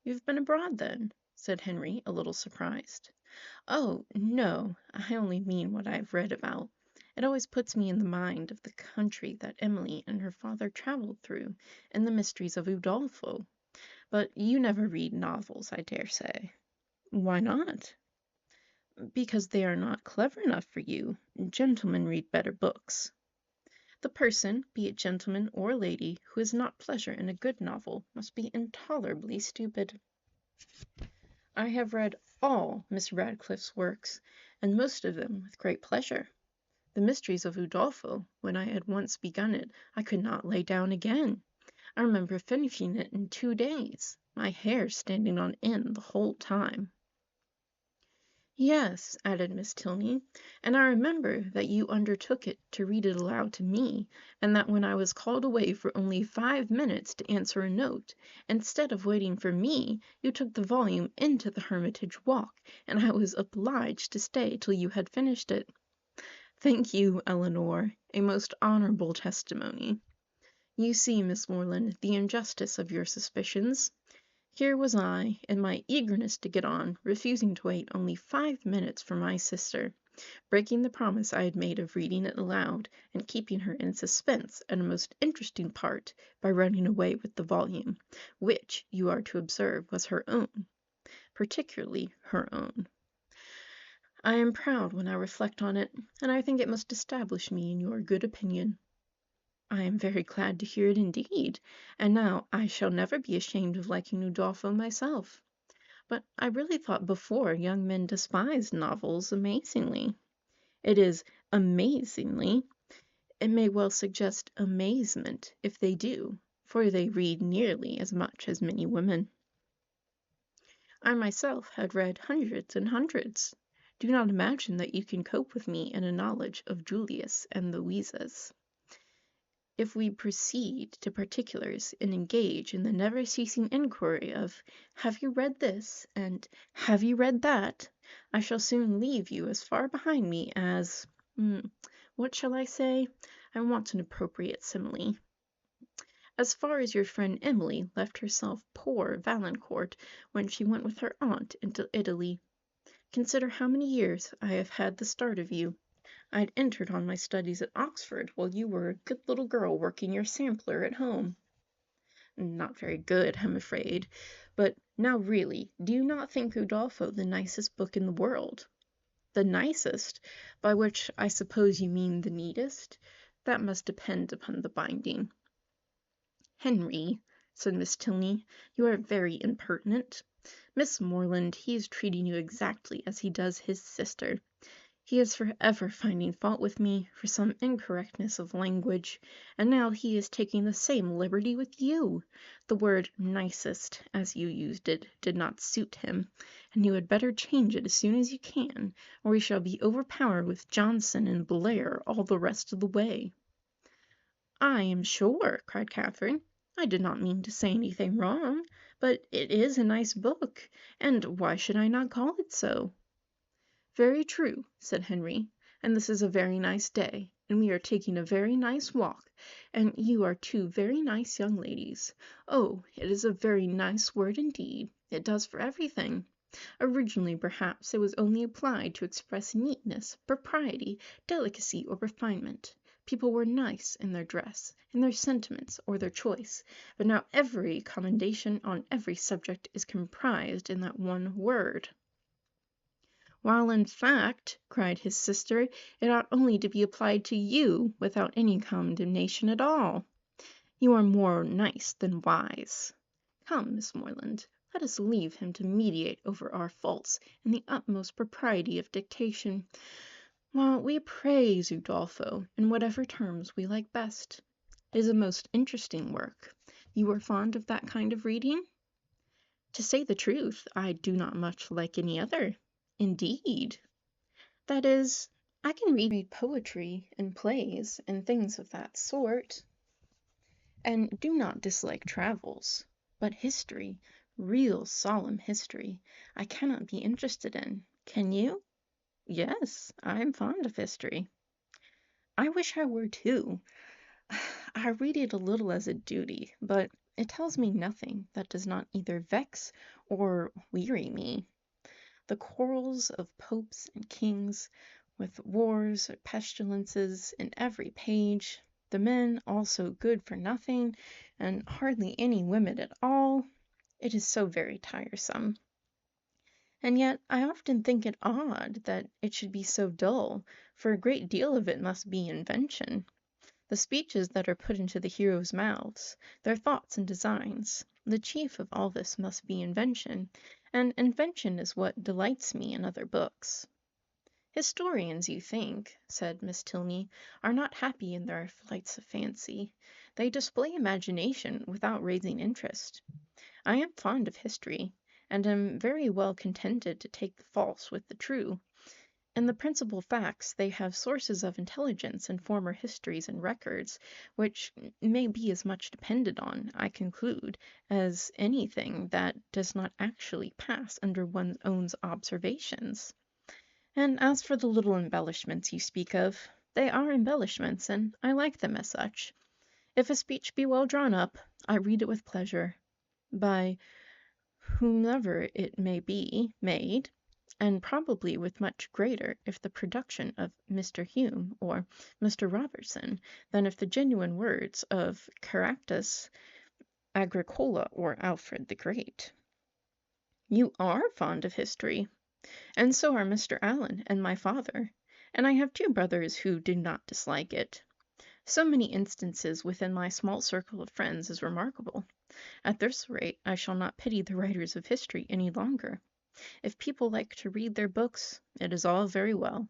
[SPEAKER 1] "You've been abroad, then?" said Henry, a little surprised. "Oh, no, I only mean what I've read about. It always puts me in the mind of the country that Emily and her father travelled through in the Mysteries of Udolpho. But you never read novels, I dare say." "Why not?" "Because they are not clever enough for you. Gentlemen read better books." "The person, be it gentleman or lady, who has not pleasure in a good novel must be intolerably stupid." "I have read all Miss Radcliffe's works, and most of them with great pleasure. The Mysteries of Udolpho, when I had once begun it, I could not lay down again. I remember finishing it in 2 days, my hair standing on end the whole time." "Yes," added Miss Tilney, "and I remember that you undertook it to read it aloud to me, and that when I was called away for only 5 minutes to answer a note, instead of waiting for me, you took the volume into the Hermitage Walk, and I was obliged to stay till you had finished it." "Thank you, Eleanor, a most honourable testimony. You see, Miss Morland, the injustice of your suspicions. Here was I, in my eagerness to get on, refusing to wait only 5 minutes for my sister, breaking the promise I had made of reading it aloud, and keeping her in suspense at a most interesting part by running away with the volume, which, you are to observe, was her own, particularly her own. I am proud when I reflect on it, and I think it must establish me in your good opinion." "I am very glad to hear it indeed, and now I shall never be ashamed of liking Udolpho myself. But I really thought before young men despised novels amazingly. It is amazingly. It may well suggest amazement if they do, for they read nearly as much as many women. I myself had read hundreds and hundreds. Do not imagine that you can cope with me in a knowledge of Julius and Louisa's. If we proceed to particulars and engage in the never-ceasing inquiry of 'Have you read this?' and 'Have you read that?' I shall soon leave you as far behind me as—what shall I say? I want an appropriate simile. as far as your friend Emily left herself poor Valancourt when she went with her aunt into Italy. Consider how many years I have had the start of you. I'd entered on my studies at Oxford while you were a good little girl working your sampler at home. Not very good, I'm afraid. But now really, do you not think Udolpho the nicest book in the world? The nicest, by which I suppose you mean the neatest? That must depend upon the binding. Henry, said Miss Tilney, you are very impertinent. Miss Morland, he is treating you exactly as he does his sister. He is for ever finding fault with me for some incorrectness of language, and now he is taking the same liberty with you. The word nicest, as you used it, did not suit him, and you had better change it as soon as you can, or we shall be overpowered with Johnson and Blair all the rest of the way. I am sure, cried Catherine, I did not mean to say anything wrong, but it is a nice book, and why should I not call it so? Very true, said Henry, and this is a very nice day, and we are taking a very nice walk, and you are two very nice young ladies. Oh, it is a very nice word indeed. It does for everything. Originally, perhaps, it was only applied to express neatness, propriety, delicacy, or refinement. People were nice in their dress, in their sentiments, or their choice, but now every commendation on every subject is comprised in that one word. While in fact, cried his sister, it ought only to be applied to you without any condemnation at all. You are more nice than wise. Come, Miss Morland, let us leave him to meditate over our faults in the utmost propriety of dictation, while we praise Udolpho in whatever terms we like best. It is a most interesting work. You are fond of that kind of reading? To say the truth, I do not much like any other. Indeed. That is, I can read poetry and plays and things of that sort, and do not dislike travels, but history, real solemn history, I cannot be interested in. Can you? Yes, I am fond of history. I wish I were too. I read it a little as a duty, but it tells me nothing that does not either vex or weary me. The quarrels of popes and kings, with wars or pestilences in every page, the men also good for nothing, and hardly any women at all, it is so very tiresome. And yet I often think it odd that it should be so dull, for a great deal of it must be invention. The speeches that are put into the heroes' mouths, their thoughts and designs, the chief of all this must be invention, and invention is what delights me in other books. Historians, you think, said Miss Tilney, are not happy in their flights of fancy. They display imagination without raising interest. I am fond of history, and am very well contented to take the false with the true. In the principal facts they have sources of intelligence in former histories and records, which may be as much depended on, I conclude, as anything that does not actually pass under one's own observations. And as for the little embellishments you speak of, they are embellishments, and I like them as such. If a speech be well drawn up, I read it with pleasure, by whomever it may be made, and probably with much greater if the production of Mr. Hume or Mr. Robertson than if the genuine words of Caractacus, Agricola, or Alfred the Great. You are fond of history, and so are Mr. Allen and my father, and I have two brothers who do not dislike it. So many instances within my small circle of friends is remarkable. At this rate I shall not pity the writers of history any longer. If people like to read their books, it is all very well.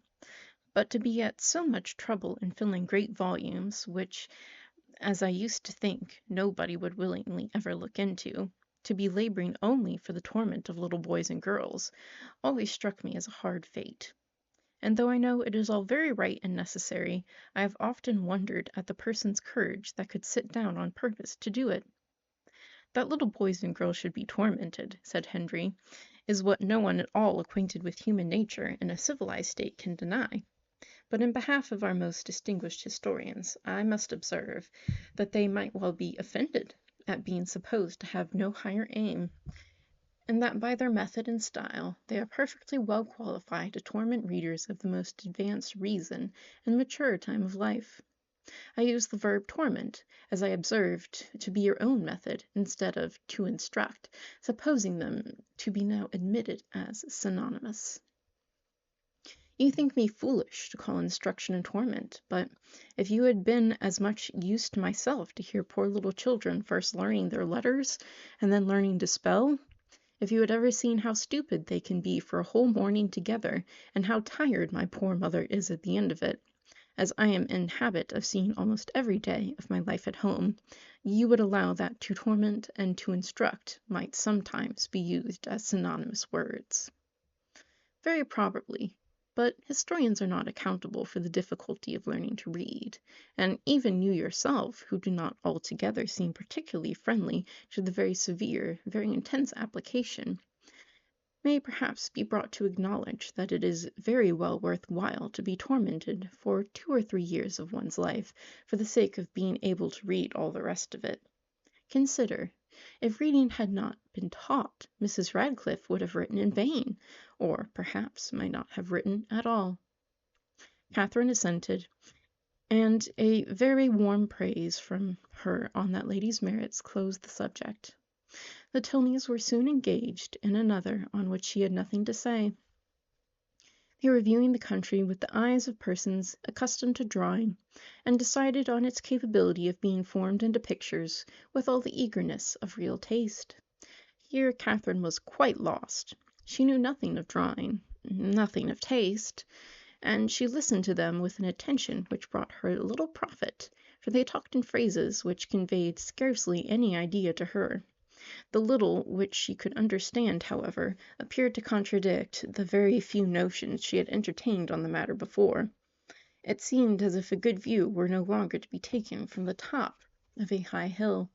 [SPEAKER 1] But to be at so much trouble in filling great volumes, which, as I used to think, nobody would willingly ever look into, to be laboring only for the torment of little boys and girls, always struck me as a hard fate. And though I know it is all very right and necessary, I have often wondered at the person's courage that could sit down on purpose to do it. That little boys and girls should be tormented, said Henry, is what no one at all acquainted with human nature in a civilized state can deny. but in behalf of our most distinguished historians, I must observe that they might well be offended at being supposed to have no higher aim, and that by their method and style they are perfectly well qualified to torment readers of the most advanced reason and mature time of life. I use the verb torment, as I observed, to be your own method, instead of to instruct, supposing them to be now admitted as synonymous. You think me foolish to call instruction a torment, but if you had been as much used myself to hear poor little children first learning their letters and then learning to spell, if you had ever seen how stupid they can be for a whole morning together, and how tired my poor mother is at the end of it, as I am in habit of seeing almost every day of my life at home, you would allow that to torment and to instruct might sometimes be used as synonymous words. Very probably, but historians are not accountable for the difficulty of learning to read, and even you yourself, who do not altogether seem particularly friendly to the very severe, very intense application, may perhaps be brought to acknowledge that it is very well worth while to be tormented for 2 or 3 years of one's life for the sake of being able to read all the rest of it. Consider, if reading had not been taught, Mrs. Radcliffe would have written in vain, or perhaps might not have written at all. Catherine assented, and a very warm praise from her on that lady's merits closed the subject. The Tonys were soon engaged in another on which she had nothing to say. They were viewing the country with the eyes of persons accustomed to drawing, and decided on its capability of being formed into pictures with all the eagerness of real taste. Here Catherine was quite lost. She knew nothing of drawing, nothing of taste, and she listened to them with an attention which brought her little profit, for they talked in phrases which conveyed scarcely any idea to her. The little which she could understand, however, appeared to contradict the very few notions she had entertained on the matter before. It seemed as if a good view were no longer to be taken from the top of a high hill,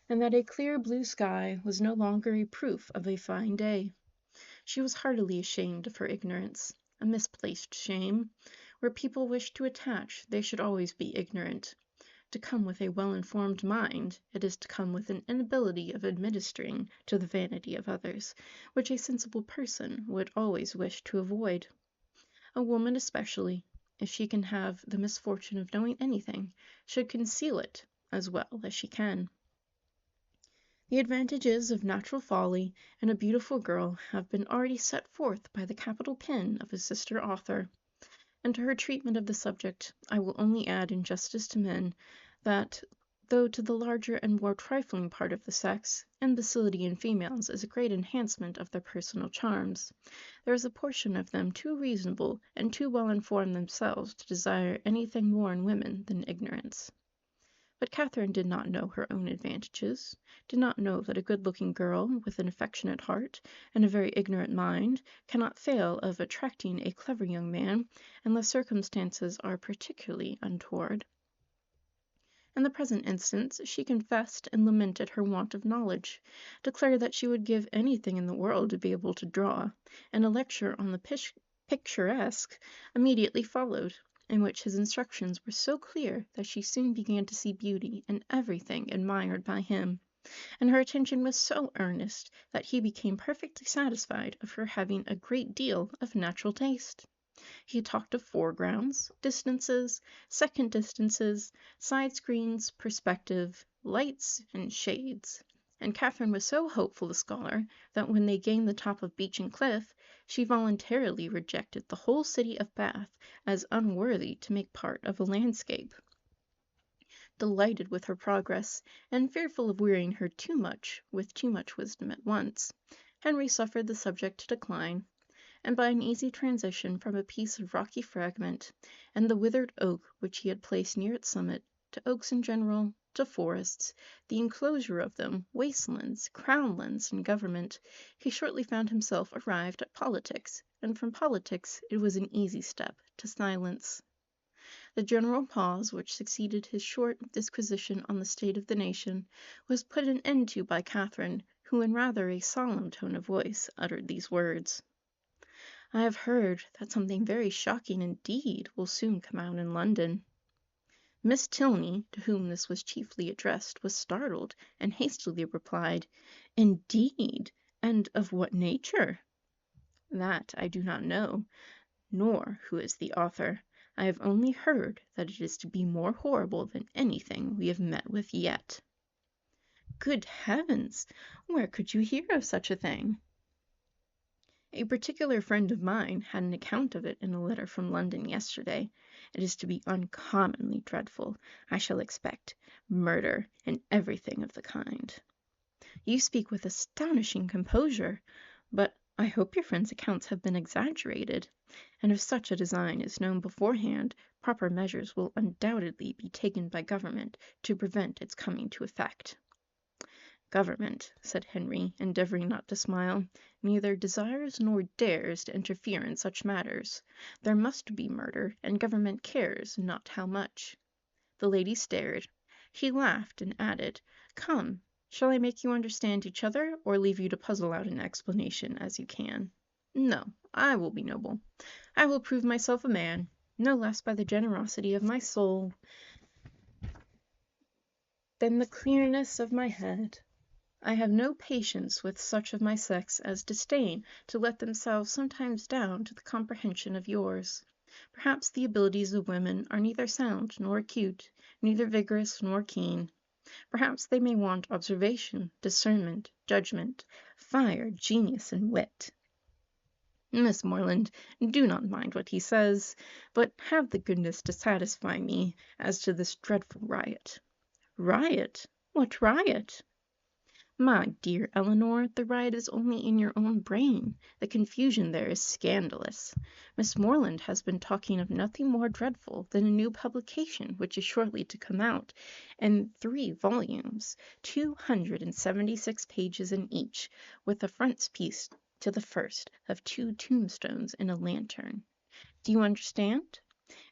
[SPEAKER 1] and that a clear blue sky was no longer a proof of a fine day. She was heartily ashamed of her ignorance, a misplaced shame. Where people wish to attach, they should always be ignorant. To come with a well-informed mind, it is to come with an inability of administering to the vanity of others, which a sensible person would always wish to avoid. A woman especially, if she can have the misfortune of knowing anything, should conceal it as well as she can. The advantages of natural folly in a beautiful girl have been already set forth by the capital pen of a sister author, and to her treatment of the subject I will only add in justice to men, that, though to the larger and more trifling part of the sex, imbecility in females is a great enhancement of their personal charms, there is a portion of them too reasonable and too well informed themselves to desire anything more in women than ignorance. But Catherine did not know her own advantages, did not know that a good-looking girl with an affectionate heart and a very ignorant mind cannot fail of attracting a clever young man unless circumstances are particularly untoward. In the present instance she confessed and lamented her want of knowledge, declared that she would give anything in the world to be able to draw, and a lecture on the picturesque immediately followed, in which his instructions were so clear that she soon began to see beauty in everything admired by him, and her attention was so earnest that he became perfectly satisfied of her having a great deal of natural taste. He talked of foregrounds, distances, second distances, side screens, perspective, lights, and shades, and Catherine was so hopeful a scholar that when they gained the top of Beech and Cliff, she voluntarily rejected the whole city of Bath as unworthy to make part of a landscape. Delighted with her progress, and fearful of wearying her too much with too much wisdom at once, Henry suffered the subject to decline, and by an easy transition from a piece of rocky fragment, and the withered oak which he had placed near its summit, to oaks in general, to forests, the enclosure of them, wastelands, crownlands, and government, he shortly found himself arrived at politics, and from politics it was an easy step to silence. The general pause which succeeded his short disquisition on the state of the nation was put an end to by Catherine, who in rather a solemn tone of voice uttered these words: I have heard that something very shocking indeed will soon come out in London. Miss Tilney, to whom this was chiefly addressed, was startled, and hastily replied, "Indeed! And of what nature?" "That I do not know, nor who is the author. I have only heard that it is to be more horrible than anything we have met with yet." "Good heavens! Where could you hear of such a thing?" "A particular friend of mine had an account of it in a letter from London yesterday. It is to be uncommonly dreadful. I shall expect murder and everything of the kind." "You speak with astonishing composure. But I hope your friend's accounts have been exaggerated, and if such a design is known beforehand, proper measures will undoubtedly be taken by government to prevent its coming to effect." "Government," said Henry, endeavoring not to smile, "neither desires nor dares to interfere in such matters. There must be murder, and government cares not how much." The lady stared. He laughed, and added, "Come, shall I make you understand each other, or leave you to puzzle out an explanation as you can? No, I will be noble. I will prove myself a man, no less by the generosity of my soul than the clearness of my head. I have no patience with such of my sex as disdain to let themselves sometimes down to the comprehension of yours. Perhaps the abilities of women are neither sound nor acute, neither vigorous nor keen. Perhaps they may want observation, discernment, judgment, fire, genius, and wit. Miss Morland, do not mind what he says, but have the goodness to satisfy me as to this dreadful riot." "Riot? What riot?" "My dear Eleanor, the riot is only in your own brain. The confusion there is scandalous. Miss Morland has been talking of nothing more dreadful than a new publication which is shortly to come out, in 3 volumes, 276 pages in each, with a frontispiece to the first of 2 tombstones in a lantern. Do you understand?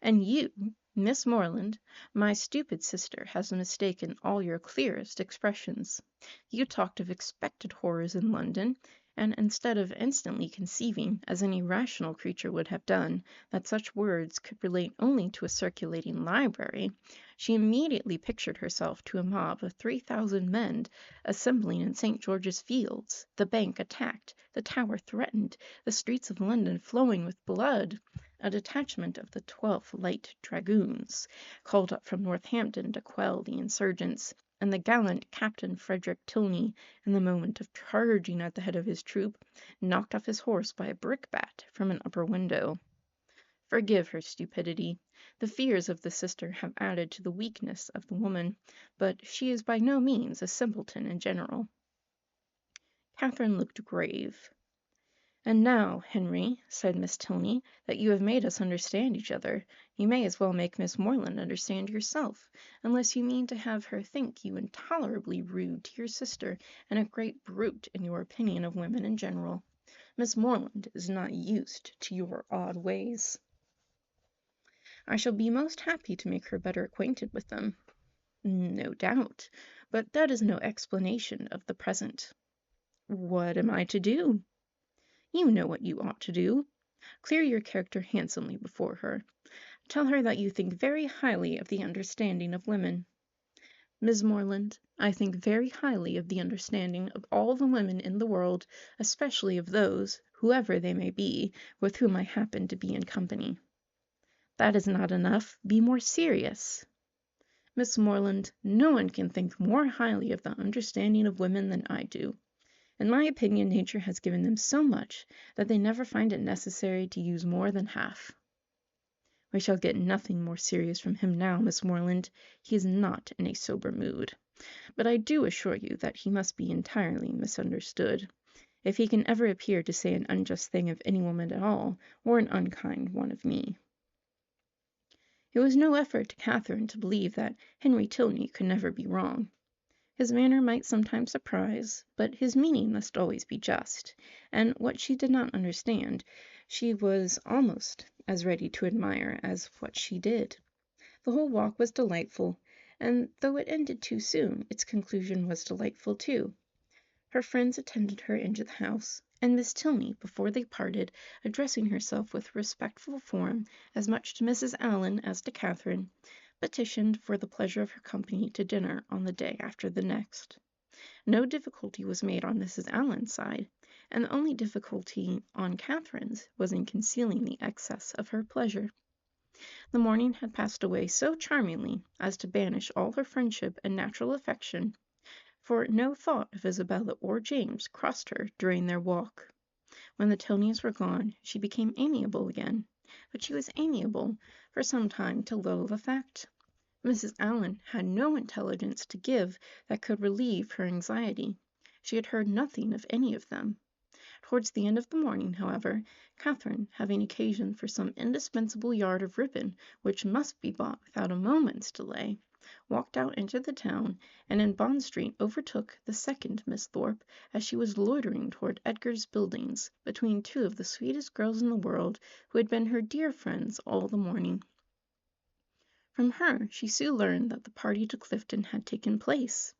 [SPEAKER 1] And you, Miss Morland, my stupid sister has mistaken all your clearest expressions. You talked of expected horrors in London, and instead of instantly conceiving, as any rational creature would have done, that such words could relate only to a circulating library, she immediately pictured herself to a mob of 3,000 men assembling in St. George's Fields, the Bank attacked, the Tower threatened, the streets of London flowing with blood, a detachment of the 12th Light Dragoons, called up from Northampton to quell the insurgents, and the gallant Captain Frederick Tilney, in the moment of charging at the head of his troop, knocked off his horse by a brickbat from an upper window. Forgive her stupidity. The fears of the sister have added to the weakness of the woman, but she is by no means a simpleton in general." Catherine looked grave. "And now, Henry," said Miss Tilney, "that you have made us understand each other, you may as well make Miss Morland understand yourself, unless you mean to have her think you intolerably rude to your sister and a great brute in your opinion of women in general. Miss Morland is not used to your odd ways." "I shall be most happy to make her better acquainted with them." "No doubt, but that is no explanation of the present." "What am I to do?" "You know what you ought to do. Clear your character handsomely before her. Tell her that you think very highly of the understanding of women." "Miss Morland, I think very highly of the understanding of all the women in the world, especially of those, whoever they may be, with whom I happen to be in company." "That is not enough. Be more serious." "Miss Morland, no one can think more highly of the understanding of women than I do. In my opinion, nature has given them so much that they never find it necessary to use more than half." "We shall get nothing more serious from him now, Miss Morland. He is not in a sober mood. But I do assure you that he must be entirely misunderstood, if he can ever appear to say an unjust thing of any woman at all, or an unkind one of me." It was no effort to Catherine to believe that Henry Tilney could never be wrong. His manner might sometimes surprise, but his meaning must always be just, and what she did not understand she was almost as ready to admire as what she did. The whole walk was delightful, and though it ended too soon, its conclusion was delightful too. Her friends attended her into the house, and Miss Tilney, before they parted, addressing herself with respectful form as much to Mrs. Allen as to Catherine, petitioned for the pleasure of her company to dinner on the day after the next. No difficulty was made on Mrs. Allen's side, and the only difficulty on Catherine's was in concealing the excess of her pleasure. The morning had passed away so charmingly as to banish all her friendship and natural affection, for no thought of Isabella or James crossed her during their walk. When the Tilneys were gone, she became amiable again, but she was amiable for some time to little effect. Mrs. Allen had no intelligence to give that could relieve her anxiety. She had heard nothing of any of them. Towards the end of the morning, however, Catherine, having occasion for some indispensable yard of ribbon which must be bought without a moment's delay, walked out into the town, and in Bond Street overtook the second Miss Thorpe as she was loitering toward Edgar's Buildings, between two of the sweetest girls in the world who had been her dear friends all the morning. From her she soon learned that the party to Clifton had taken place.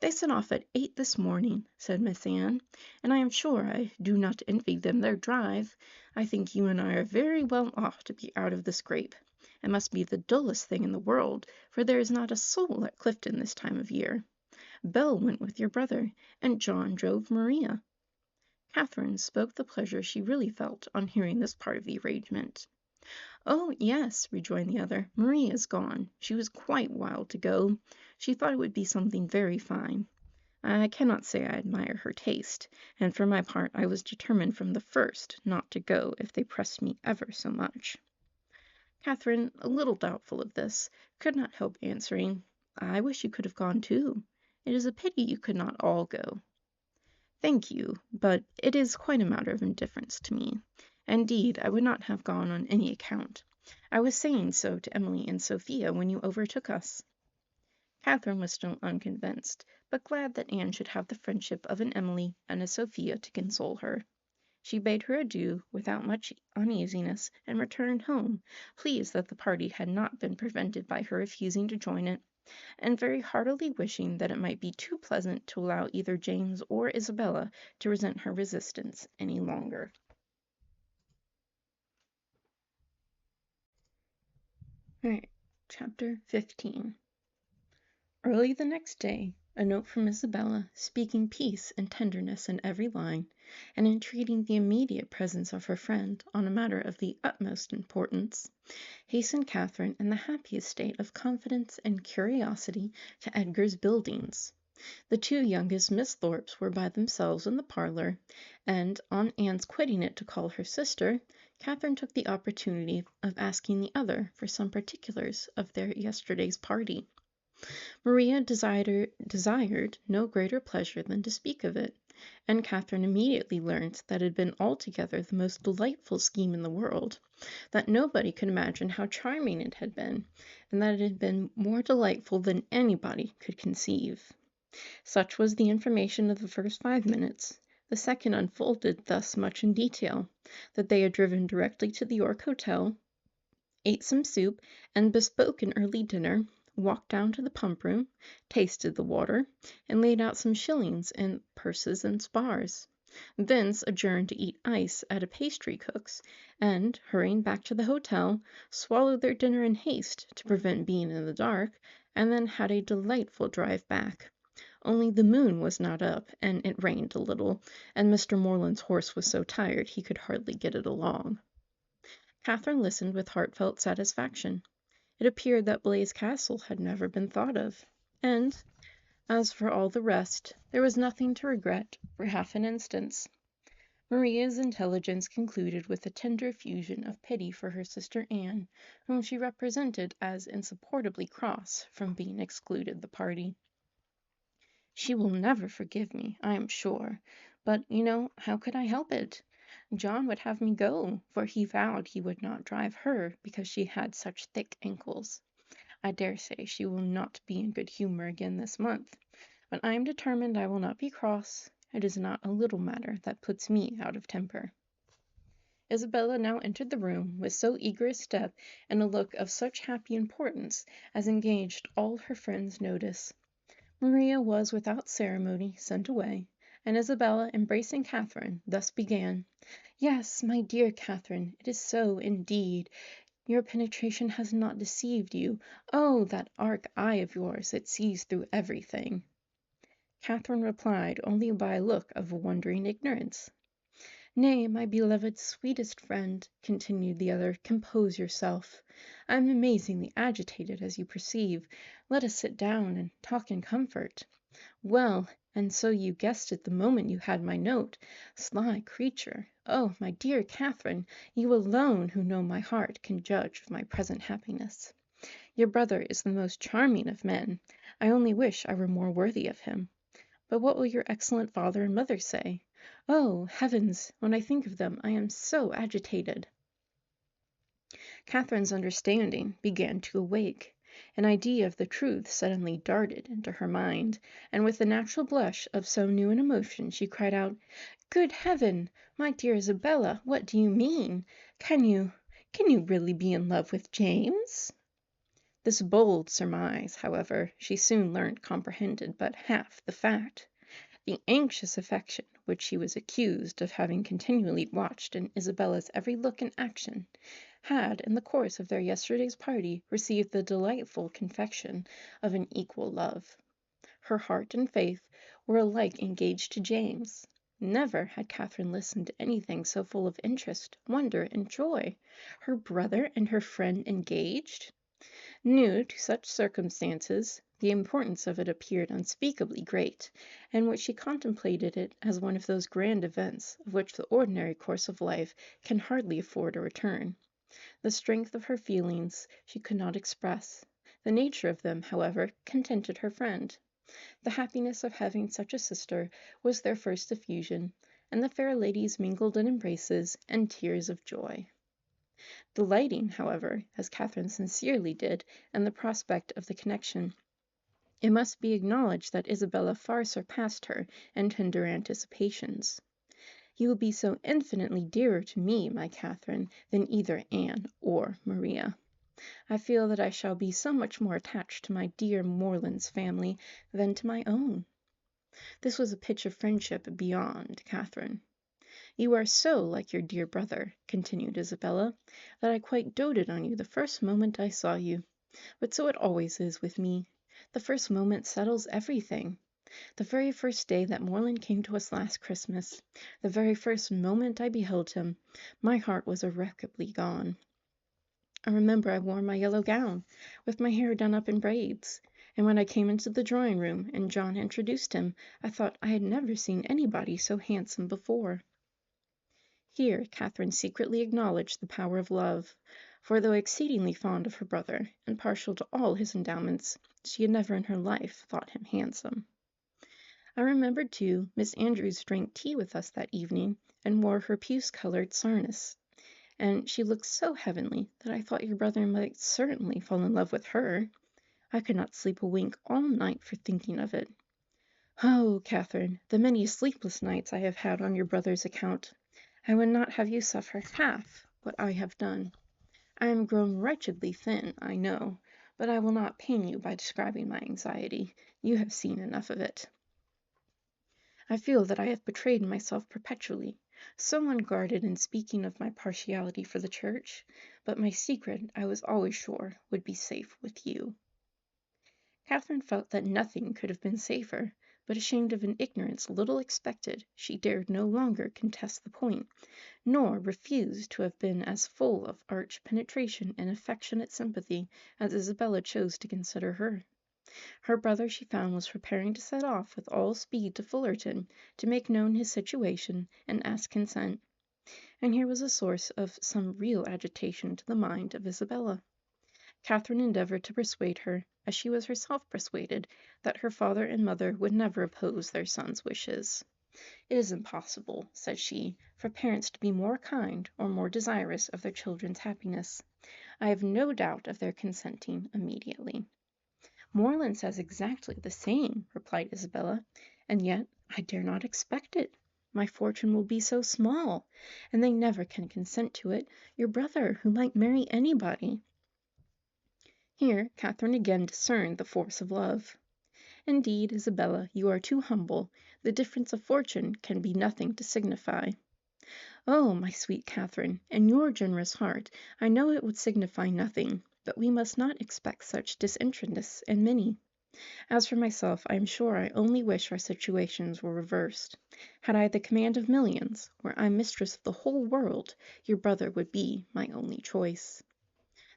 [SPEAKER 1] "They set off at 8 this morning," said Miss Anne, "and I am sure I do not envy them their drive. I think you and I are very well off to be out of the scrape. It must be the dullest thing in the world, for there is not a soul at Clifton this time of year. Belle went with your brother, and John drove Maria." Catherine spoke the pleasure she really felt on hearing this part of the arrangement. "Oh, yes," rejoined the other, "Maria is gone. She was quite wild to go. She thought it would be something very fine. I cannot say I admire her taste, and for my part I was determined from the first not to go if they pressed me ever so much." Catherine, a little doubtful of this, could not help answering, "I wish you could have gone too. It is a pity you could not all go." "Thank you, but it is quite a matter of indifference to me. Indeed, I would not have gone on any account. I was saying so to Emily and Sophia when you overtook us." Catherine was still unconvinced, but glad that Anne should have the friendship of an Emily and a Sophia to console her. She bade her adieu without much uneasiness, and returned home, pleased that the party had not been prevented by her refusing to join it, and very heartily wishing that it might be too pleasant to allow either James or Isabella to resent her resistance any longer. All right, chapter 15. Early the next day, a note from Isabella, speaking peace and tenderness in every line, and entreating the immediate presence of her friend on a matter of the utmost importance, hastened Catherine in the happiest state of confidence and curiosity to Edgar's Buildings. The two youngest Miss Thorpes were by themselves in the parlor, and on Anne's quitting it to call her sister, Catherine took the opportunity of asking the other for some particulars of their yesterday's party. Maria desired no greater pleasure than to speak of it, and Catherine immediately learnt that it had been altogether the most delightful scheme in the world, that nobody could imagine how charming it had been, and that it had been more delightful than anybody could conceive. Such was the information of the first 5 minutes. The second unfolded thus much in detail, that they had driven directly to the York Hotel, ate some soup, and bespoke an early dinner, walked down to the pump-room, tasted the water, and laid out some shillings in purses and spars. Thence adjourned to eat ice at a pastry-cook's, and, hurrying back to the hotel, swallowed their dinner in haste to prevent being in the dark, and then had a delightful drive back. Only the moon was not up, and it rained a little, and Mr. Morland's horse was so tired he could hardly get it along. Catherine listened with heartfelt satisfaction. It appeared that Blaise Castle had never been thought of, and, as for all the rest, there was nothing to regret for half an instant. Maria's intelligence concluded with a tender effusion of pity for her sister Anne, whom she represented as insupportably cross from being excluded the party. "She will never forgive me, I am sure, but, how could I help it? John would have me go, for he vowed he would not drive her because she had such thick ankles. I dare say she will not be in good humor again this month, but I am determined I will not be cross. It is not a little matter that puts me out of temper." Isabella now entered the room with so eager a step and a look of such happy importance as engaged all her friends' notice. Maria was without ceremony sent away, And Isabella, embracing Catherine, thus began: "Yes, my dear Catherine, it is so indeed. Your penetration has not deceived you. Oh, that arc eye of yours, it sees through everything." Catherine replied only by a look of wondering ignorance. "Nay, my beloved, sweetest friend," continued the other, "compose yourself. I am amazingly agitated, as you perceive. Let us sit down and talk in comfort. Well, and so you guessed it the moment you had my note. Sly creature! Oh, my dear Catherine, you alone who know my heart can judge of my present happiness. Your brother is the most charming of men. I only wish I were more worthy of him. But what will your excellent father and mother say? Oh, heavens! When I think of them, I am so agitated." Catherine's understanding began to awake. An idea of the truth suddenly darted into her mind, and with the natural blush of so new an emotion, she cried out, "Good heaven! My dear Isabella, what do you mean? Can you really be in love with James?" This bold surmise, however, she soon learnt comprehended but half the fact. The anxious affection which she was accused of having continually watched in Isabella's every look and action, had, in the course of their yesterday's party, received the delightful confection of an equal love. Her heart and faith were alike engaged to James. Never had Catherine listened to anything so full of interest, wonder, and joy. Her brother and her friend engaged! New to such circumstances, the importance of it appeared unspeakably great, and which she contemplated it as one of those grand events of which the ordinary course of life can hardly afford a return. The strength of her feelings she could not express. The nature of them, however, contented her friend. The happiness of having such a sister was their first effusion, and the fair ladies mingled in embraces and tears of joy. Delighting, however, as Catherine sincerely did, in the prospect of the connection, it must be acknowledged that Isabella far surpassed her in tender anticipations. "You will be so infinitely dearer to me, my Catherine, than either Anne or Maria. I feel that I shall be so much more attached to my dear Morland's family than to my own." This was a pitch of friendship beyond Catherine. "You are so like your dear brother," continued Isabella, "that I quite doted on you the first moment I saw you. But so it always is with me. The first moment settles everything. The very first day that Morland came to us last Christmas, the very first moment I beheld him, my heart was irrecoverably gone. I remember I wore my yellow gown, with my hair done up in braids, and when I came into the drawing room and John introduced him, I thought I had never seen anybody so handsome before." Here Catherine secretly acknowledged the power of love, for though exceedingly fond of her brother, and partial to all his endowments, she had never in her life thought him handsome. "I remembered, too, Miss Andrews drank tea with us that evening, and wore her puce-coloured sarnus, and she looked so heavenly that I thought your brother might certainly fall in love with her. I could not sleep a wink all night for thinking of it. Oh, Catherine, the many sleepless nights I have had on your brother's account! I would not have you suffer half what I have done. I am grown wretchedly thin, I know, but I will not pain you by describing my anxiety. You have seen enough of it. I feel that I have betrayed myself perpetually, so unguarded in speaking of my partiality for the church, but my secret, I was always sure, would be safe with you." Catherine felt that nothing could have been safer, but ashamed of an ignorance little expected, she dared no longer contest the point, nor refuse to have been as full of arch penetration and affectionate sympathy as Isabella chose to consider her. Her brother, she found, was preparing to set off with all speed to Fullerton to make known his situation and ask consent, and here was a source of some real agitation to the mind of Isabella. Catherine endeavoured to persuade her, as she was herself persuaded, that her father and mother would never oppose their son's wishes. "It is impossible," said she, "for parents to be more kind or more desirous of their children's happiness. I have no doubt of their consenting immediately." "Morland says exactly the same," replied Isabella, "and yet I dare not expect it. My fortune will be so small, and they never can consent to it. Your brother, who might marry anybody." Here Catherine again discerned the force of love. "Indeed, Isabella, you are too humble. The difference of fortune can be nothing to signify. Oh, my sweet Catherine, in your generous heart, I know it would signify nothing, but we must not expect such disinterestedness in many. As for myself, I am sure I only wish our situations were reversed. Had I the command of millions, were I mistress of the whole world, your brother would be my only choice.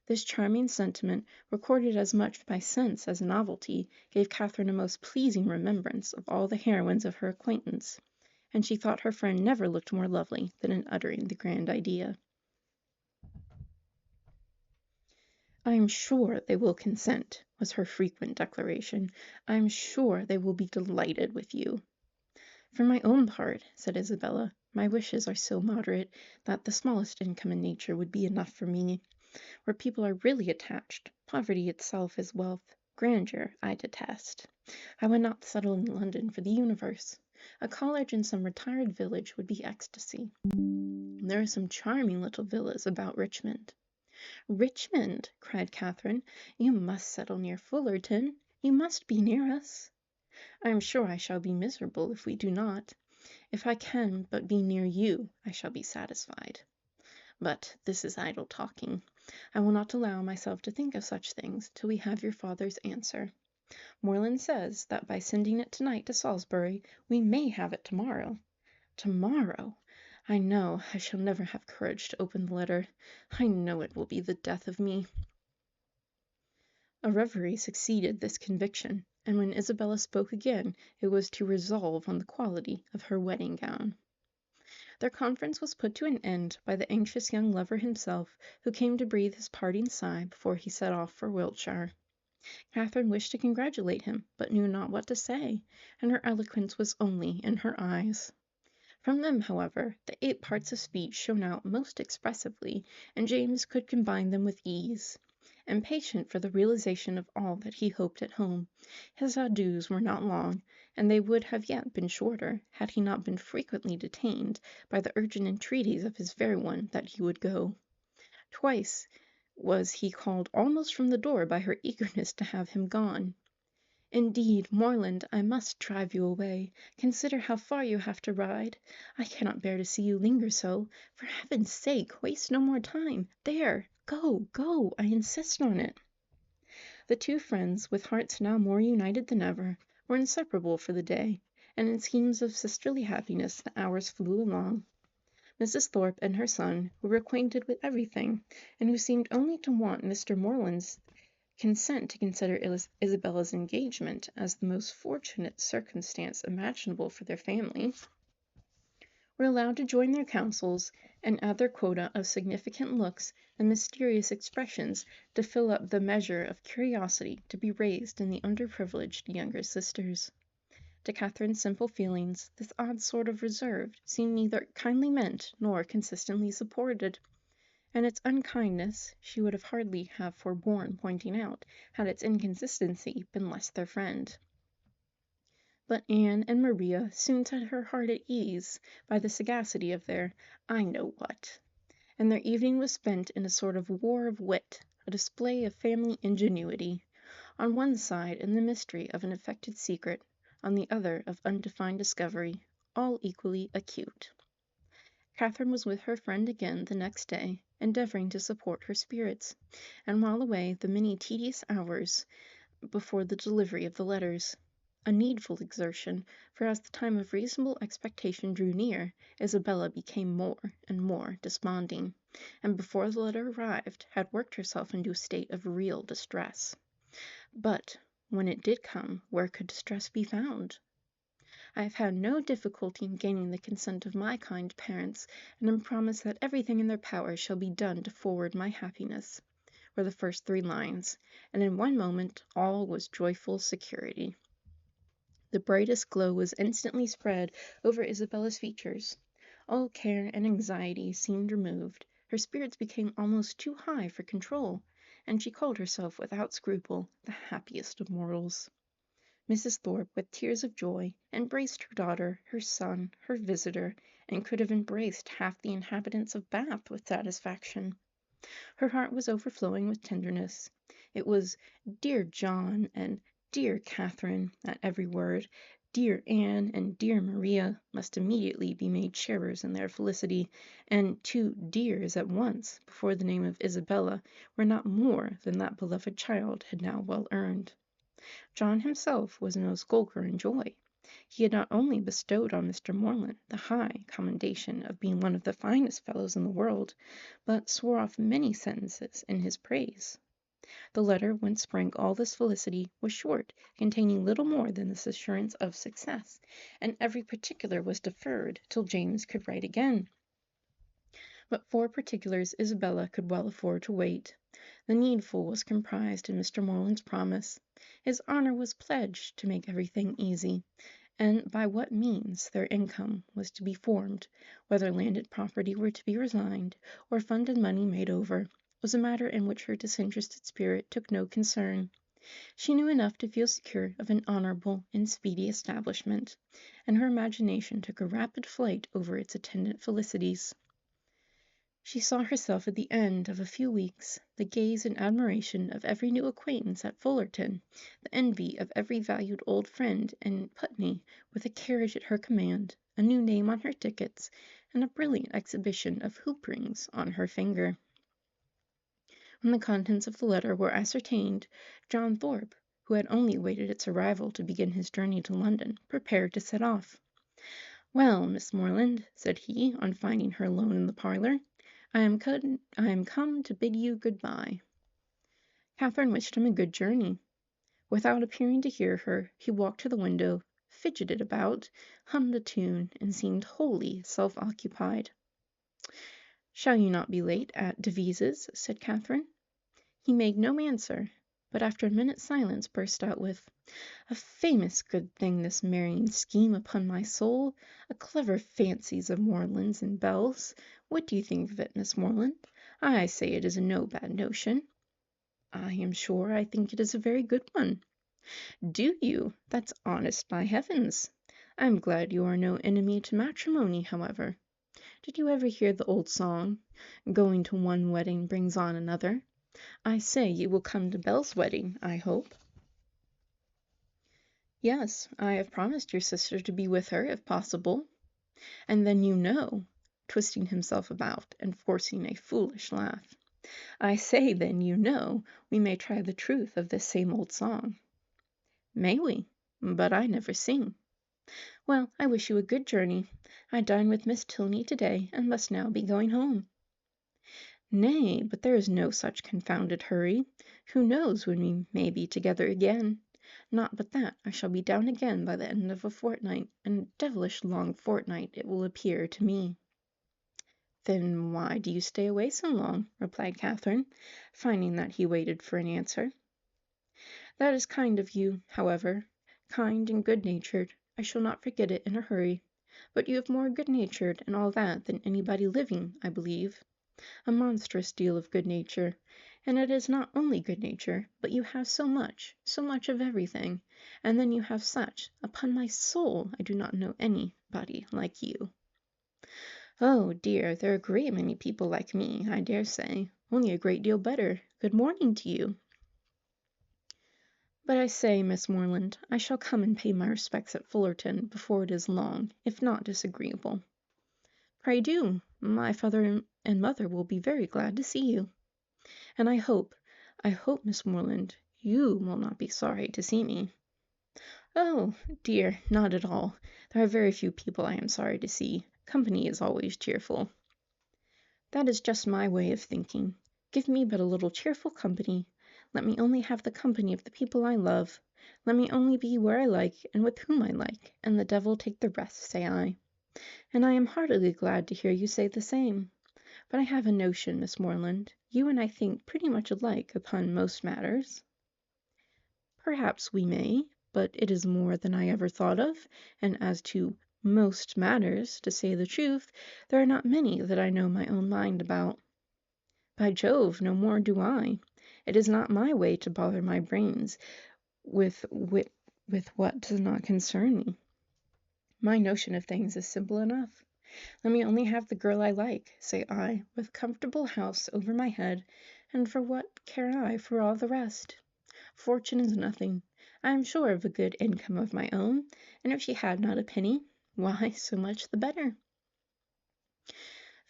[SPEAKER 1] This charming sentiment, recorded as much by sense as novelty, gave Catherine a most pleasing remembrance of all the heroines of her acquaintance, and she thought her friend never looked more lovely than in uttering the grand idea. "I am sure they will consent," was her frequent declaration. "I am sure they will be delighted with you." "For my own part," said Isabella, "my wishes are so moderate that the smallest income in nature would be enough for me. Where people are really attached, poverty itself is wealth. Grandeur I detest. I would not settle in London for the universe. A college in some retired village would be ecstasy. There are some charming little villas about Richmond." "Richmond!" cried Catherine. "You must settle near Fullerton. You must be near us." "I am sure I shall be miserable if we do not. If I can but be near you, I shall be satisfied. But this is idle talking. I will not allow myself to think of such things till we have your father's answer. Moreland says that by sending it tonight to Salisbury, we may have it tomorrow. Tomorrow! I know I shall never have courage to open the letter. I know it will be the death of me." A reverie succeeded this conviction, and when Isabella spoke again, it was to resolve on the quality of her wedding gown. Their conference was put to an end by the anxious young lover himself, who came to breathe his parting sigh before he set off for Wiltshire. Catherine wished to congratulate him, but knew not what to say, and her eloquence was only in her eyes. From them, however, the 8 parts of speech shone out most expressively, and James could combine them with ease. Impatient for the realization of all that he hoped at home, his adieus were not long, and they would have yet been shorter, had he not been frequently detained by the urgent entreaties of his fair one that he would go. Twice was he called almost from the door by her eagerness to have him gone. "Indeed, Moreland, I must drive you away. Consider how far you have to ride. I cannot bear to see you linger so. For heaven's sake, waste no more time. There! Go, go! I insist on it." The two friends, with hearts now more united than ever, were inseparable for the day, and in schemes of sisterly happiness the hours flew along. Mrs. Thorpe and her son, who were acquainted with everything, and who seemed only to want Mr. Moreland's consent to consider Isabella's engagement as the most fortunate circumstance imaginable for their family, were allowed to join their counsels and add their quota of significant looks and mysterious expressions to fill up the measure of curiosity to be raised in the underprivileged younger sisters. To Catherine's simple feelings, this odd sort of reserve seemed neither kindly meant nor consistently supported, and its unkindness she would hardly have forborne pointing out had its inconsistency been less their friend. But Anne and Maria soon set her heart at ease by the sagacity of their "I know what," and their evening was spent in a sort of war of wit, a display of family ingenuity, on one side in the mystery of an affected secret, on the other of undefined discovery, all equally acute. Catherine was with her friend again the next day, endeavoring to support her spirits, and while away the many tedious hours before the delivery of the letters. A needful exertion, for as the time of reasonable expectation drew near, Isabella became more and more desponding, and before the letter arrived had worked herself into a state of real distress. But when it did come, where could distress be found? I have had no difficulty in gaining the consent of my kind parents, and am promised that everything in their power shall be done to forward my happiness, were the first 3 lines, and in one moment all was joyful security. The brightest glow was instantly spread over Isabella's features. All care and anxiety seemed removed, her spirits became almost too high for control, and she called herself without scruple the happiest of mortals. Mrs. Thorpe, with tears of joy, embraced her daughter, her son, her visitor, and could have embraced half the inhabitants of Bath with satisfaction. Her heart was overflowing with tenderness. It was "dear John" and "dear Catherine" at every word, Dear Anne and dear Maria must immediately be made sharers in their felicity, and two dears at once, before the name of Isabella, were not more than that beloved child had now well earned. John himself was no skulker in joy. He had not only bestowed on Mr. Morland the high commendation of being one of the finest fellows in the world, but swore off many sentences in his praise. The letter whence sprang all this felicity was short, containing little more than this assurance of success, and every particular was deferred till James could write again. But for particulars Isabella could well afford to wait. The needful was comprised in Mr. Morland's promise. His honour was pledged to make everything easy, and by what means their income was to be formed, whether landed property were to be resigned, or funded money made over, was a matter in which her disinterested spirit took no concern. She knew enough to feel secure of an honourable and speedy establishment, and her imagination took a rapid flight over its attendant felicities. She saw herself at the end of a few weeks, the gaze and admiration of every new acquaintance at Fullerton, the envy of every valued old friend in Putney, with a carriage at her command, a new name on her tickets, and a brilliant exhibition of hoop rings on her finger. When the contents of the letter were ascertained, John Thorpe, who had only waited its arrival to begin his journey to London, prepared to set off. "Well, Miss Morland," said he, on finding her alone in the parlour, I am come to bid you good-bye." Catherine wished him a good journey. Without appearing to hear her, he walked to the window, fidgeted about, hummed a tune, and seemed wholly self-occupied. "Shall you not be late at Devizes?" said Catherine. He made no answer, but after a minute's silence burst out with, "A famous good thing this marrying scheme, upon my soul! A clever fancies of Morland's and Bell's. What do you think of it, Miss Morland? I say it is no bad notion." "I am sure I think it is a very good one." "Do you? That's honest, by heavens! I am glad you are no enemy to matrimony, however. Did you ever hear the old song, 'Going to one wedding brings on another'? I say, you will come to Belle's wedding, I hope." "Yes, I have promised your sister to be with her, if possible. And then you know," twisting himself about and forcing a foolish laugh, "I say, then you know, we may try the truth of this same old song." "May we? But I never sing." "Well, I wish you a good journey. I dined with Miss Tilney to-day, and must now be going home." "Nay, but there is no such confounded hurry. Who knows when we may be together again? Not but that I shall be down again by the end of a fortnight, and a devilish long fortnight it will appear to me." "Then why do you stay away so long?" replied Catherine, finding that he waited for an answer. "That is kind of you, however, kind and good-natured. I shall not forget it in a hurry. But you have more good-natured and all that than anybody living, I believe. A monstrous deal of good-nature. And it is not only good-nature, but you have so much of everything, and then you have such, upon my soul, I do not know anybody like you." "Oh, dear, there are a great many people like me, I dare say, only a great deal better. Good morning to you." "But I say, Miss Morland, I shall come and pay my respects at Fullerton before it is long, if not disagreeable." "Pray do. My father and mother will be very glad to see you. And I hope, Miss Morland, you will not be sorry to see me." "Oh, dear, not at all. There are very few people I am sorry to see. Company is always cheerful." "That is just my way of thinking. Give me but a little cheerful company. Let me only have the company of the people I love. Let me only be where I like and with whom I like, and the devil take the rest, say I. And I am heartily glad to hear you say the same. But I have a notion, Miss Morland, you and I think pretty much alike upon most matters." "Perhaps we may, but it is more than I ever thought of, and as to most matters, to say the truth, there are not many that I know my own mind about." "By Jove, no more do I. It is not my way to bother my brains with what does not concern me. My notion of things is simple enough. Let me only have the girl I like, say I, with a comfortable house over my head, and for what care I for all the rest? Fortune is nothing. I am sure of a good income of my own, and if she had not a penny, why, so much the better.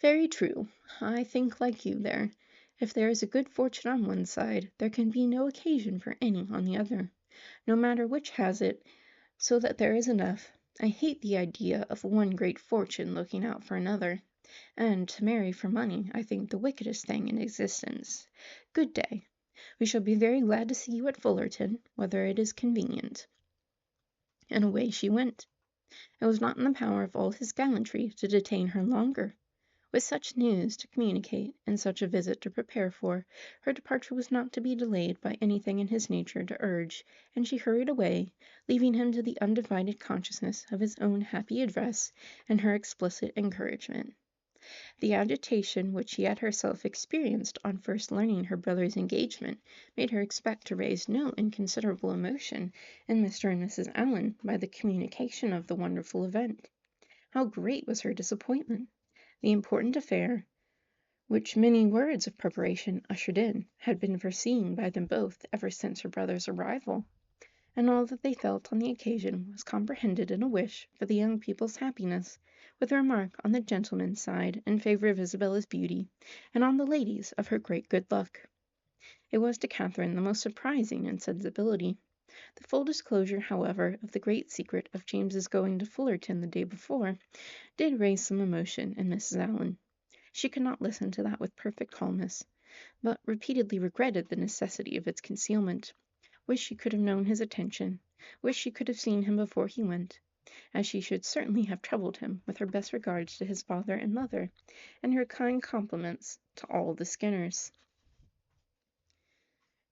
[SPEAKER 1] Very true. I think like you there. If there is a good fortune on one side, there can be no occasion for any on the other, no matter which has it, so that there is enough. I hate the idea of one great fortune looking out for another, and to marry for money I think the wickedest thing in existence. Good day. We shall be very glad to see you at Fullerton, whether it is convenient. And away she went. It was not in the power of all his gallantry to detain her longer. With such news to communicate, and such a visit to prepare for, her departure was not to be delayed by anything in his nature to urge, and she hurried away, leaving him to the undivided consciousness of his own happy address and her explicit encouragement. The agitation which she had herself experienced on first learning her brother's engagement made her expect to raise no inconsiderable emotion in Mr. and Mrs. Allen by the communication of the wonderful event. How great was her disappointment! The important affair, which many words of preparation ushered in, had been foreseen by them both ever since her brother's arrival, and all that they felt on the occasion was comprehended in a wish for the young people's happiness, with a remark on the gentleman's side in favor of Isabella's beauty, and on the lady's of her great good luck. It was to Catherine the most surprising insensibility. The full disclosure, however, of the great secret of James's going to Fullerton the day before did raise some emotion in Mrs. Allen. She could not listen to that with perfect calmness, but repeatedly regretted the necessity of its concealment, wished she could have known his intention, wished she could have seen him before he went, as she should certainly have troubled him with her best regards to his father and mother, and her kind compliments to all the Skinners.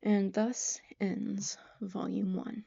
[SPEAKER 1] And thus ends Volume 1.